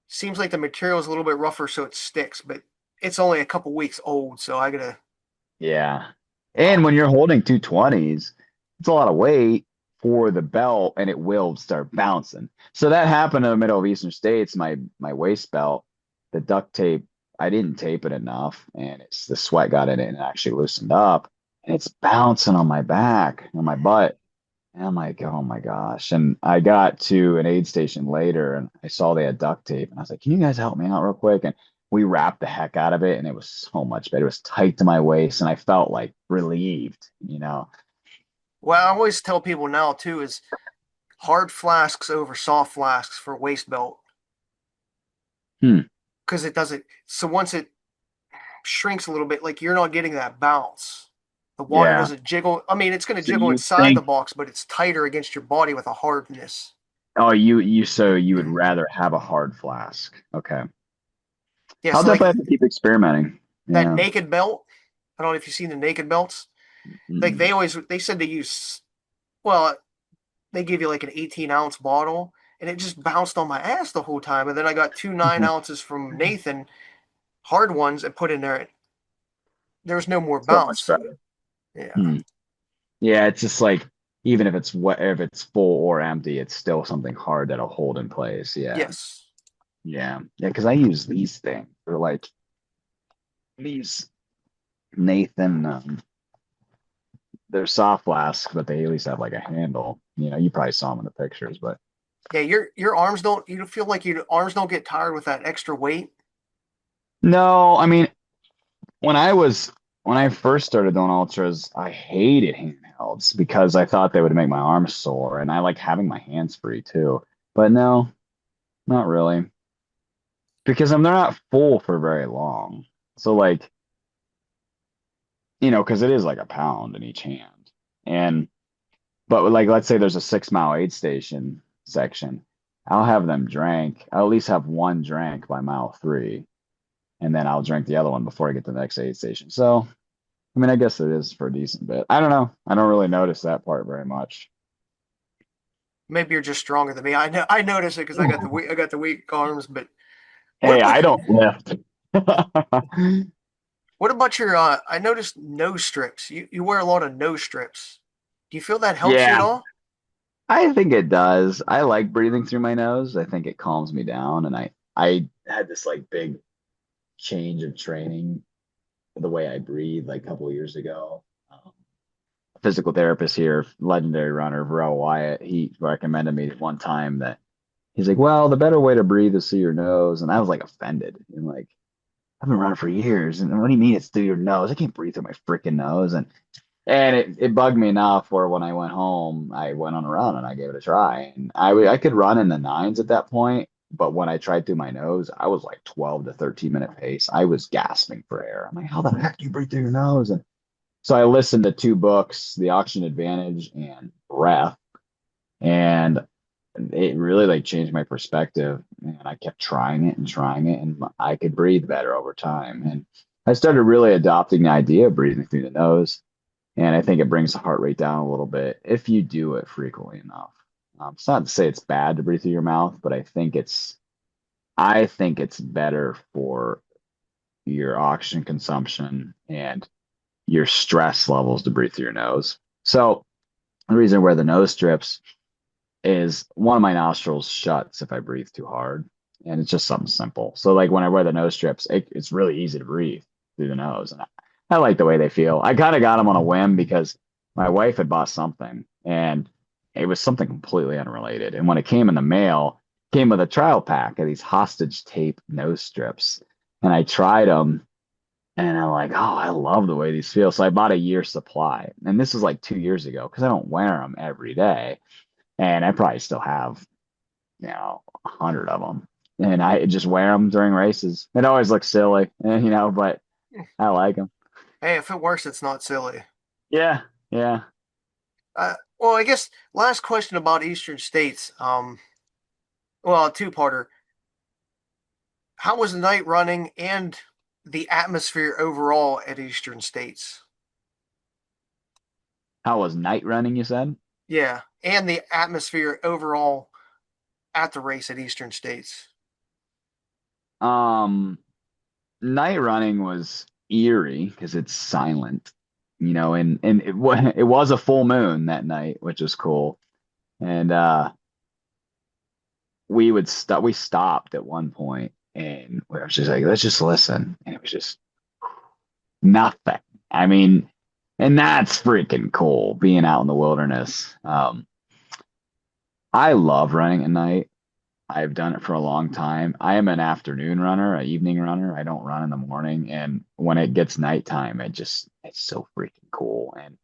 seems like the material is a little bit rougher, so it sticks, but it's only a couple weeks old, so I gotta. yeah. And Oh, when you're holding 220s, it's a lot of weight for the belt and it will start bouncing. So that happened in the Middle of Eastern States, my waist belt, the duct tape, I didn't tape it enough and it's the sweat got in it and it actually loosened up and it's bouncing on my back, on my butt. And I'm like, oh my gosh. And I got to an aid station later and I saw they had duct tape. And I was like, can you guys help me out real quick? And we wrapped the heck out of it. And it was so much better. It was tight to my waist. And I felt like relieved. well, I always tell people now too is hard flasks over soft flasks for waist belt Hmm. because it doesn't. So once it shrinks a little bit, like you're not getting that bounce. The water Yeah. doesn't jiggle. I mean, it's going to So jiggle you inside the think, box, but it's tighter against your body with a hardness. oh, so you would rather have a hard flask. Okay. Yeah, I'll so like definitely have to keep experimenting. that Yeah. naked belt. I don't know if you've seen the naked belts. Like Mm-mm. they said they use, well, they give you like an 18-ounce bottle, and it just bounced on my ass the whole time. And then I got two 9 ounces from Nathan, hard ones, and put in there. There was no more So much bounce. better. Yeah. Hmm. Yeah, it's just like even if it's wet, if it's full or empty, it's still something hard that'll hold in place. Yeah, Yes. yeah. Because I use these things. They're like these Nathan. They're soft flasks, but they at least have like a handle. You probably saw them in the pictures, but Yeah, your arms don't. You feel like your arms don't get tired with that extra weight. no, I mean when I first started doing ultras, I hated handhelds because I thought they would make my arms sore, and I like having my hands free too. But no, not really, because they're not full for very long. So like, because it is like a pound in each hand, and but like let's say there's a 6 mile aid station section, I'll have them drank. I'll at least have one drank by mile 3, and then I'll drink the other one before I get to the next aid station. So I mean, I guess it is for a decent bit. I don't know. I don't really notice that part very much. Maybe you're just stronger than me. I know. I notice it because I got the weak arms. But Hey, what what I don't lift. what about your? I noticed nose strips. You wear a lot of nose strips. Do you feel that helps you at Yeah, all? I think it does. I like breathing through my nose. I think it calms me down, and I had this like big change of training the way I breathe like a couple of years ago. A physical therapist here, legendary runner, Verrell Wyatt, he recommended me one time that he's like, well, the better way to breathe is through your nose. And I was like offended. And like, I've been running for years. And what do you mean it's through your nose? I can't breathe through my freaking nose. And it bugged me enough where when I went home, I went on a run and I gave it a try. And I could run in the nines at that point. But when I tried through my nose, I was like 12 to 13 minute pace. I was gasping for air. I'm like, how the heck do you breathe through your nose? And so I listened to two books, The Oxygen Advantage and Breath. And it really like changed my perspective. And I kept trying it, and I could breathe better over time. And I started really adopting the idea of breathing through the nose. And I think it brings the heart rate down a little bit if you do it frequently enough. It's not to say it's bad to breathe through your mouth, but I think it's better for your oxygen consumption and your stress levels to breathe through your nose. So the reason I wear the nose strips is one of my nostrils shuts if I breathe too hard. And it's just something simple. So like when I wear the nose strips, it's really easy to breathe through the nose. And I like the way they feel. I kind of got them on a whim because my wife had bought something and it was something completely unrelated. And when it came in the mail, it came with a trial pack of these hostage tape nose strips. And I tried them and I'm like, oh, I love the way these feel. So I bought a year's supply. And this was like 2 years ago because I don't wear them every day. And I probably still have 100 of them. And I just wear them during races. It always looks silly, but I like them. Hey, if it works, it's not silly. Yeah, yeah. Well, I guess last question about Eastern States. Well, a two-parter. How was the night running and the atmosphere overall at Eastern States? How was night running, you said? Yeah, and the atmosphere overall at the race at Eastern States. Um, Night running was eerie because it's silent, and it was a full moon that night, which was cool. And we stopped at one point and we were just like, let's just listen. And it was just nothing. I mean, and that's freaking cool being out in the wilderness. I love running at night. I've done it for a long time. I am an afternoon runner, an evening runner. I don't run in the morning. And when it gets nighttime, it's so freaking cool. And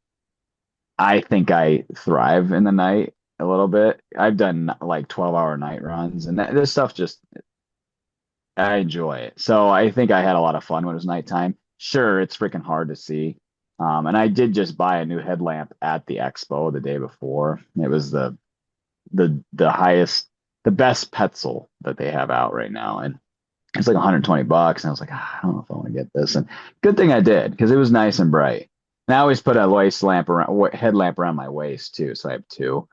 I think I thrive in the night a little bit. I've done like 12-hour night runs, and this stuff just, I enjoy it. So I think I had a lot of fun when it was nighttime. Sure, it's freaking hard to see. And I did just buy a new headlamp at the expo the day before. It was the highest, the best Petzl that they have out right now, and it's like 120 bucks. And I was like, I don't know if I want to get this. And good thing I did because it was nice and bright. And I always put a waist lamp around, headlamp around my waist too, so I have two.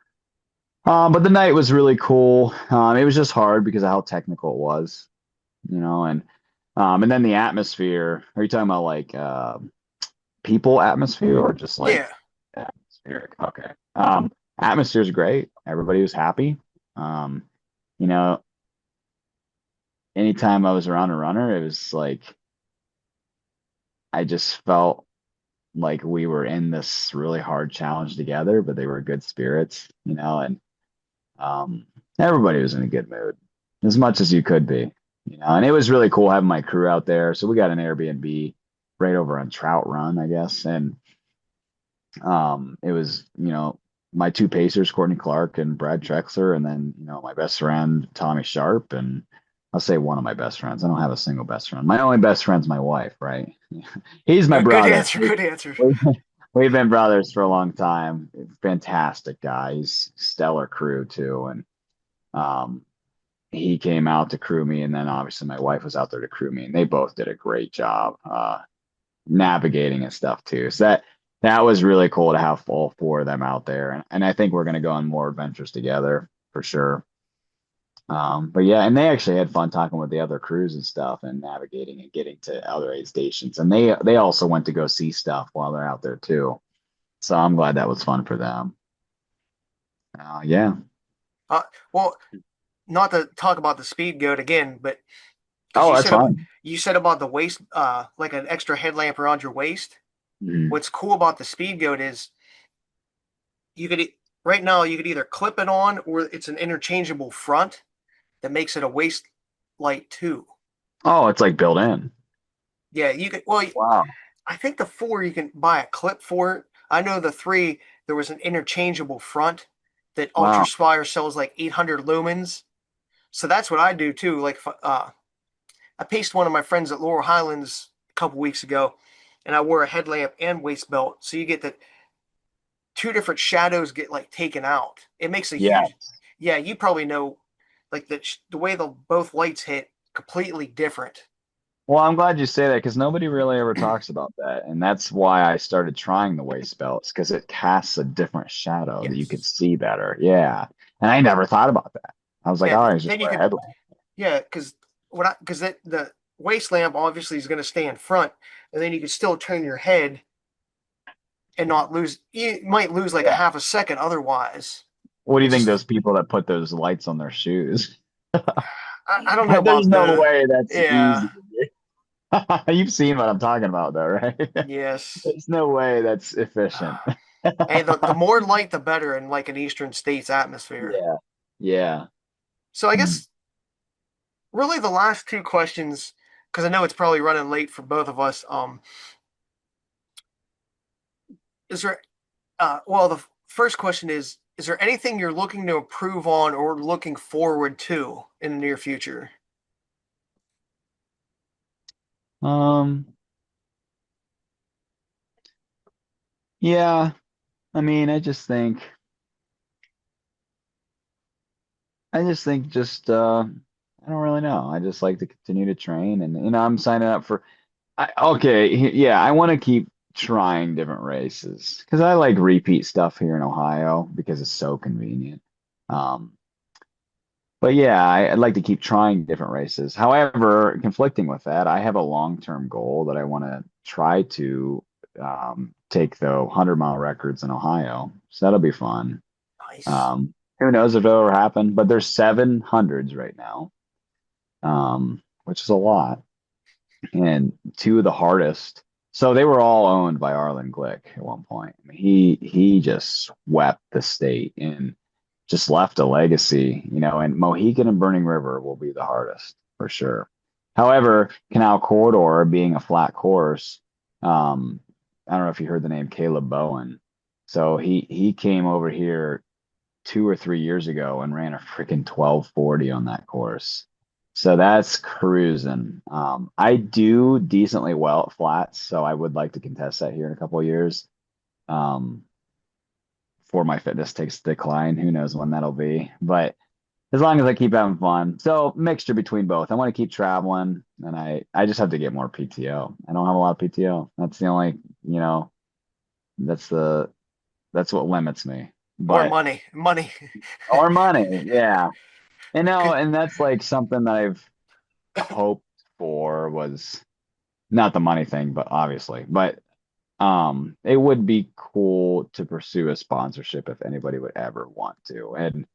But the night was really cool. It was just hard because of how technical it was, and then the atmosphere. Are you talking about like people atmosphere or just like Yeah. atmospheric? Okay. Atmosphere's great. Everybody was happy. Um, you know, anytime I was around a runner, it was like I just felt like we were in this really hard challenge together, but they were good spirits, and um, everybody was in a good mood as much as you could be, and it was really cool having my crew out there. So we got an Airbnb right over on Trout Run, I guess, and it was, my two pacers, Courtney Clark and Brad Trexler, and then, my best friend, Tommy Sharp. And I'll say one of my best friends. I don't have a single best friend. My only best friend's my wife, right? He's my Good brother. answer. Good answer. We've been brothers for a long time. Fantastic guy. He's stellar crew too. And um, he came out to crew me, and then obviously my wife was out there to crew me, and they both did a great job. Navigating and stuff too. So that was really cool to have all four of them out there, and I think we're going to go on more adventures together for sure. But yeah, and they actually had fun talking with the other crews and stuff, and navigating and getting to other aid stations, and they also went to go see stuff while they're out there too. So I'm glad that was fun for them. Yeah. Uh, well, not to talk about the speed goat again, but because Oh, that's fine. you said about the waist, like an extra headlamp around your waist. Mhm. What's cool about the speed goat is you could right now you could either clip it on or it's an interchangeable front that makes it a waist light too. Oh, it's like built in. Yeah, you could. Well, Wow. I think the four you can buy a clip for it. I know the three there was an interchangeable front that Wow. Ultraspire sells like 800 lumens. So that's what I do too. Like I paced one of my friends at Laurel Highlands a couple weeks ago, and I wore a headlamp and waist belt, so you get the two different shadows get like taken out. It makes a Yeah. huge. Yeah, you probably know, like the way the both lights hit completely different. Well, I'm glad you say that because nobody really ever talks about that. And that's why I started trying the waist belts because it casts a different shadow that you can Yes. see better. Yeah. And I never thought about that. I was like, Yeah. all right, just Then you wear a could. headlamp. Yeah, because the waist lamp obviously is going to stay in front, and then you can still turn your head and not lose. You might lose like a Yeah. half a second otherwise. What do you It's think just those people that put those lights on their shoes? I don't know There's about no the way that's yeah easy. You've seen what I'm talking about though, right? yes. There's no way that's efficient. Hey, the more light the better in like an eastern states atmosphere. Yeah. Yeah. So I Hmm. guess really the last two questions, because I know it's probably running late for both of us. Is there well the first question is there anything you're looking to improve on or looking forward to in the near future? Um, yeah, I mean, I just think I don't really know. I just like to continue to train and I'm signing up for yeah, I want to keep trying different races because I like repeat stuff here in Ohio because it's so convenient. Um but yeah, I'd like to keep trying different races. However, conflicting with that, I have a long-term goal that I want to try to take the 100-mile records in Ohio. So that'll be fun. Nice. Who knows if it'll ever happen, but there's 700s right now, which is a lot, and two of the hardest. So they were all owned by Arlen Glick at one point. I mean, he just swept the state and just left a legacy, and Mohican and Burning River will be the hardest for sure. However, Canal Corridor being a flat course, I don't know if you heard the name Caleb Bowen. So he came over here 2 or 3 years ago and ran a freaking 1240 on that course. So that's cruising. I do decently well at flats, so I would like to contest that here in a couple of years. Um, before my fitness takes a decline, who knows when that'll be. But as long as I keep having fun. So mixture between both. I want to keep traveling and I just have to get more PTO. I don't have a lot of PTO. That's the only, that's the that's what limits me. Or but money, money. or money, yeah. And no, Good. and that's like something that I've hoped for was not the money thing, but obviously, but it would be cool to pursue a sponsorship if anybody would ever want to. And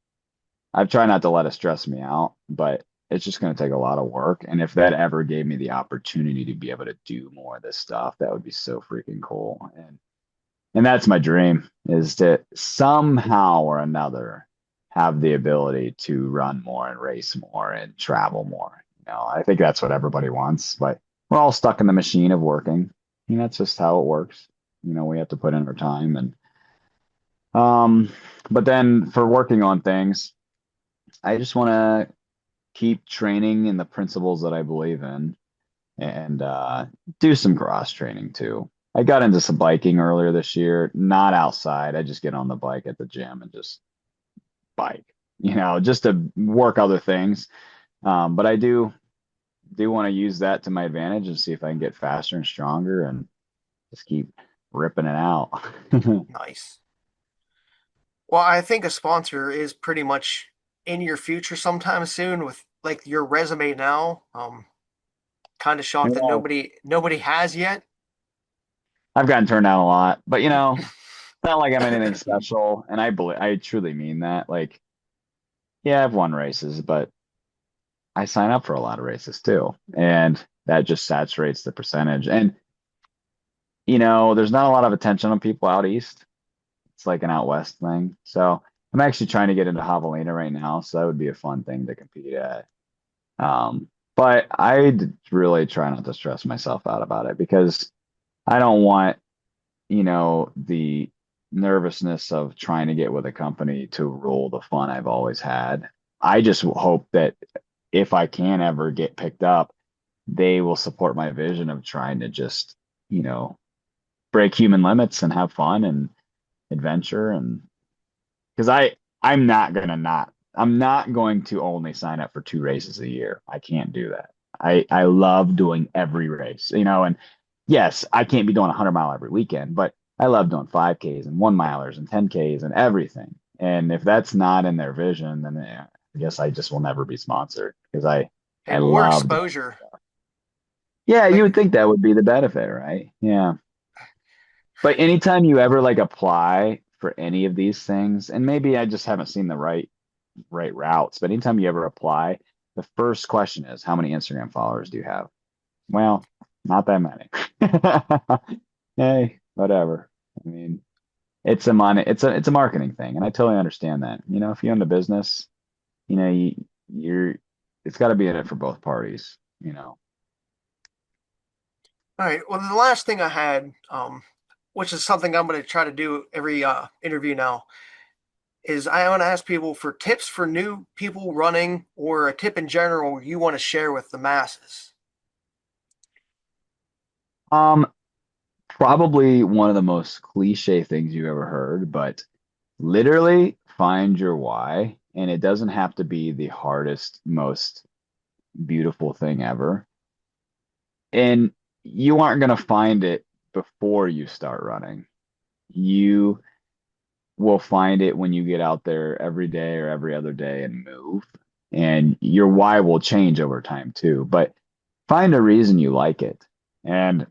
I've tried not to let it stress me out, but it's just going to take a lot of work. And if that ever gave me the opportunity to be able to do more of this stuff, that would be so freaking cool. And that's my dream is to somehow or another have the ability to run more and race more and travel more. I think that's what everybody wants, but we're all stuck in the machine of working. And that's just how it works. We have to put in our time and um but then for working on things, I just want to keep training in the principles that I believe in and do some cross training too. I got into some biking earlier this year, not outside. I just get on the bike at the gym and just bike, just to work other things. But I do want to use that to my advantage and see if I can get faster and stronger and just keep ripping it out. Nice. Well, I think a sponsor is pretty much in your future sometime soon with like your resume now. Kind of shocked that Yeah, nobody has yet. I've gotten turned down a lot, but it's not like I'm anything special, and I truly mean that. Like, yeah, I've won races, but I sign up for a lot of races too, and that just saturates the percentage. And there's not a lot of attention on people out east. It's like an out west thing. So I'm actually trying to get into javelina right now, so that would be a fun thing to compete at. But really try not to stress myself out about it because I don't want, the nervousness of trying to get with a company to rule the fun I've always had. I just hope that if I can ever get picked up, they will support my vision of trying to just, you know, break human limits and have fun and adventure. And because I'm not going to only sign up for 2 races a year. I can't do that. I love doing every race, and yes, I can't be doing a 100 mile every weekend, but I love doing 5Ks and 1 milers and 10Ks and everything. And if that's not in their vision, then I guess I just will never be sponsored because I And more love doing. exposure. Yeah, you Like, would think that would be the benefit, right? Yeah. But anytime you ever like apply for any of these things, and maybe I just haven't seen the right routes, but anytime you ever apply, the first question is, how many Instagram followers do you have? Well, not that many. Hey, whatever. I mean, it's a marketing thing, and I totally understand that. If you own a business, you're it's got to be in it for both parties. all right. Well, the last thing I had, which is something I'm going to try to do every interview now, is I want to ask people for tips for new people running or a tip in general you want to share with the masses. Um, Probably one of the most cliche things you've ever heard, but literally find your why, and it doesn't have to be the hardest, most beautiful thing ever. And you aren't going to find it before you start running. You will find it when you get out there every day or every other day and move. And your why will change over time too. But find a reason you like it. And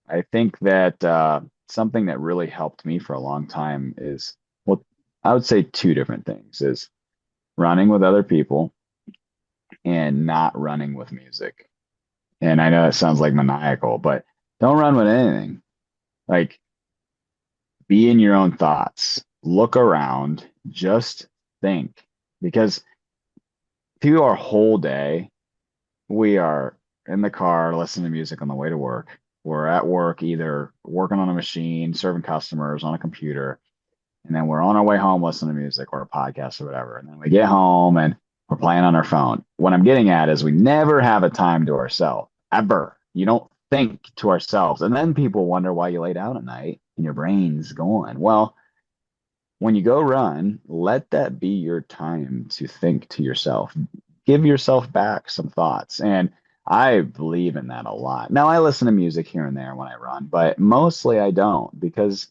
I think that something that really helped me for a long time is, well, I would say two different things is running with other people and not running with music. And I know that sounds like maniacal, but don't run with anything. Like be in your own thoughts, look around, just think. Because through our whole day, we are in the car listening to music on the way to work. We're at work, either working on a machine, serving customers on a computer, and then we're on our way home listening to music or a podcast or whatever. And then we get home and we're playing on our phone. What I'm getting at is we never have a time to ourselves, ever. You don't think to ourselves. And then people wonder why you lay down at night and your brain's going. Well, when you go run, let that be your time to think to yourself. Give yourself back some thoughts. And I believe in that a lot. Now, I listen to music here and there when I run, but mostly I don't because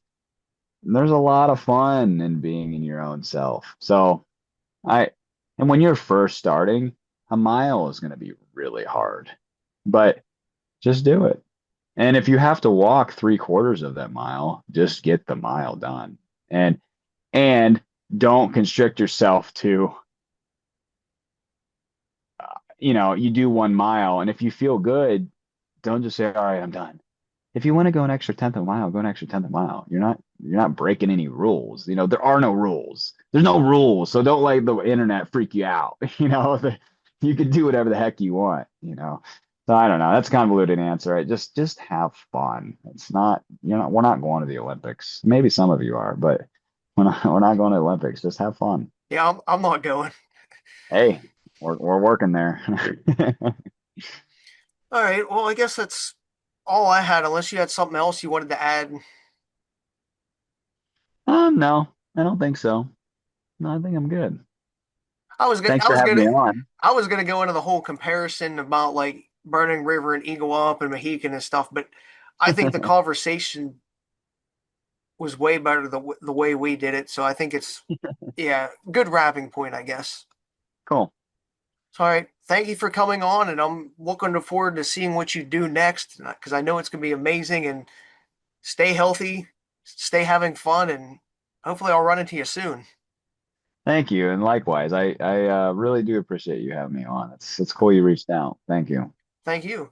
there's a lot of fun in being in your own self. So I, and when you're first starting, a mile is going to be really hard, but just do it. And if you have to walk 3/4 of that mile, just get the mile done. And and don't constrict yourself to, you do 1 mile, and if you feel good, don't just say, all right, I'm done. If you want to go an extra tenth of a mile, go an extra tenth of a mile. You're not breaking any rules. There are no rules. There's no rules. So don't let the internet freak you out. You can do whatever the heck you want, So I don't know. That's a convoluted answer, right? Just have fun. It's not, we're not going to the Olympics. Maybe some of you are, but we're not going to the Olympics. Just have fun. Yeah, I'm not going. Hey, we're working there. All right. Well, I guess that's all I had, unless you had something else you wanted to add. No, I don't think so. No, I think I'm good. I was gonna, Thanks I for was having gonna, me on. I was gonna go into the whole comparison about like Burning River and Eagle Up and Mohican and stuff, but I think the conversation was way better the way we did it. So I think it's, yeah, good wrapping point, I guess. Cool. So, all right, thank you for coming on, and I'm looking forward to seeing what you do next because I know it's gonna be amazing. And stay healthy, stay having fun, and hopefully I'll run into you soon. Thank you, and likewise. I really do appreciate you having me on. It's cool you reached out. Thank you. Thank you.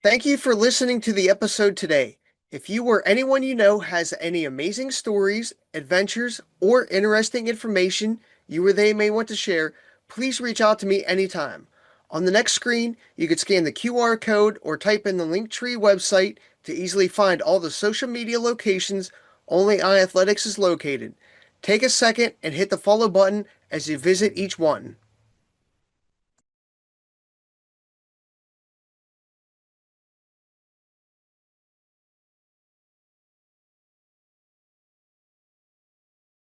Thank you for listening to the episode today. If you or anyone you know has any amazing stories, adventures, or interesting information you or they may want to share, please reach out to me anytime. On the next screen, you can scan the QR code or type in the Linktree website to easily find all the social media locations Only I Athletics is located. Take a second and hit the follow button as you visit each one.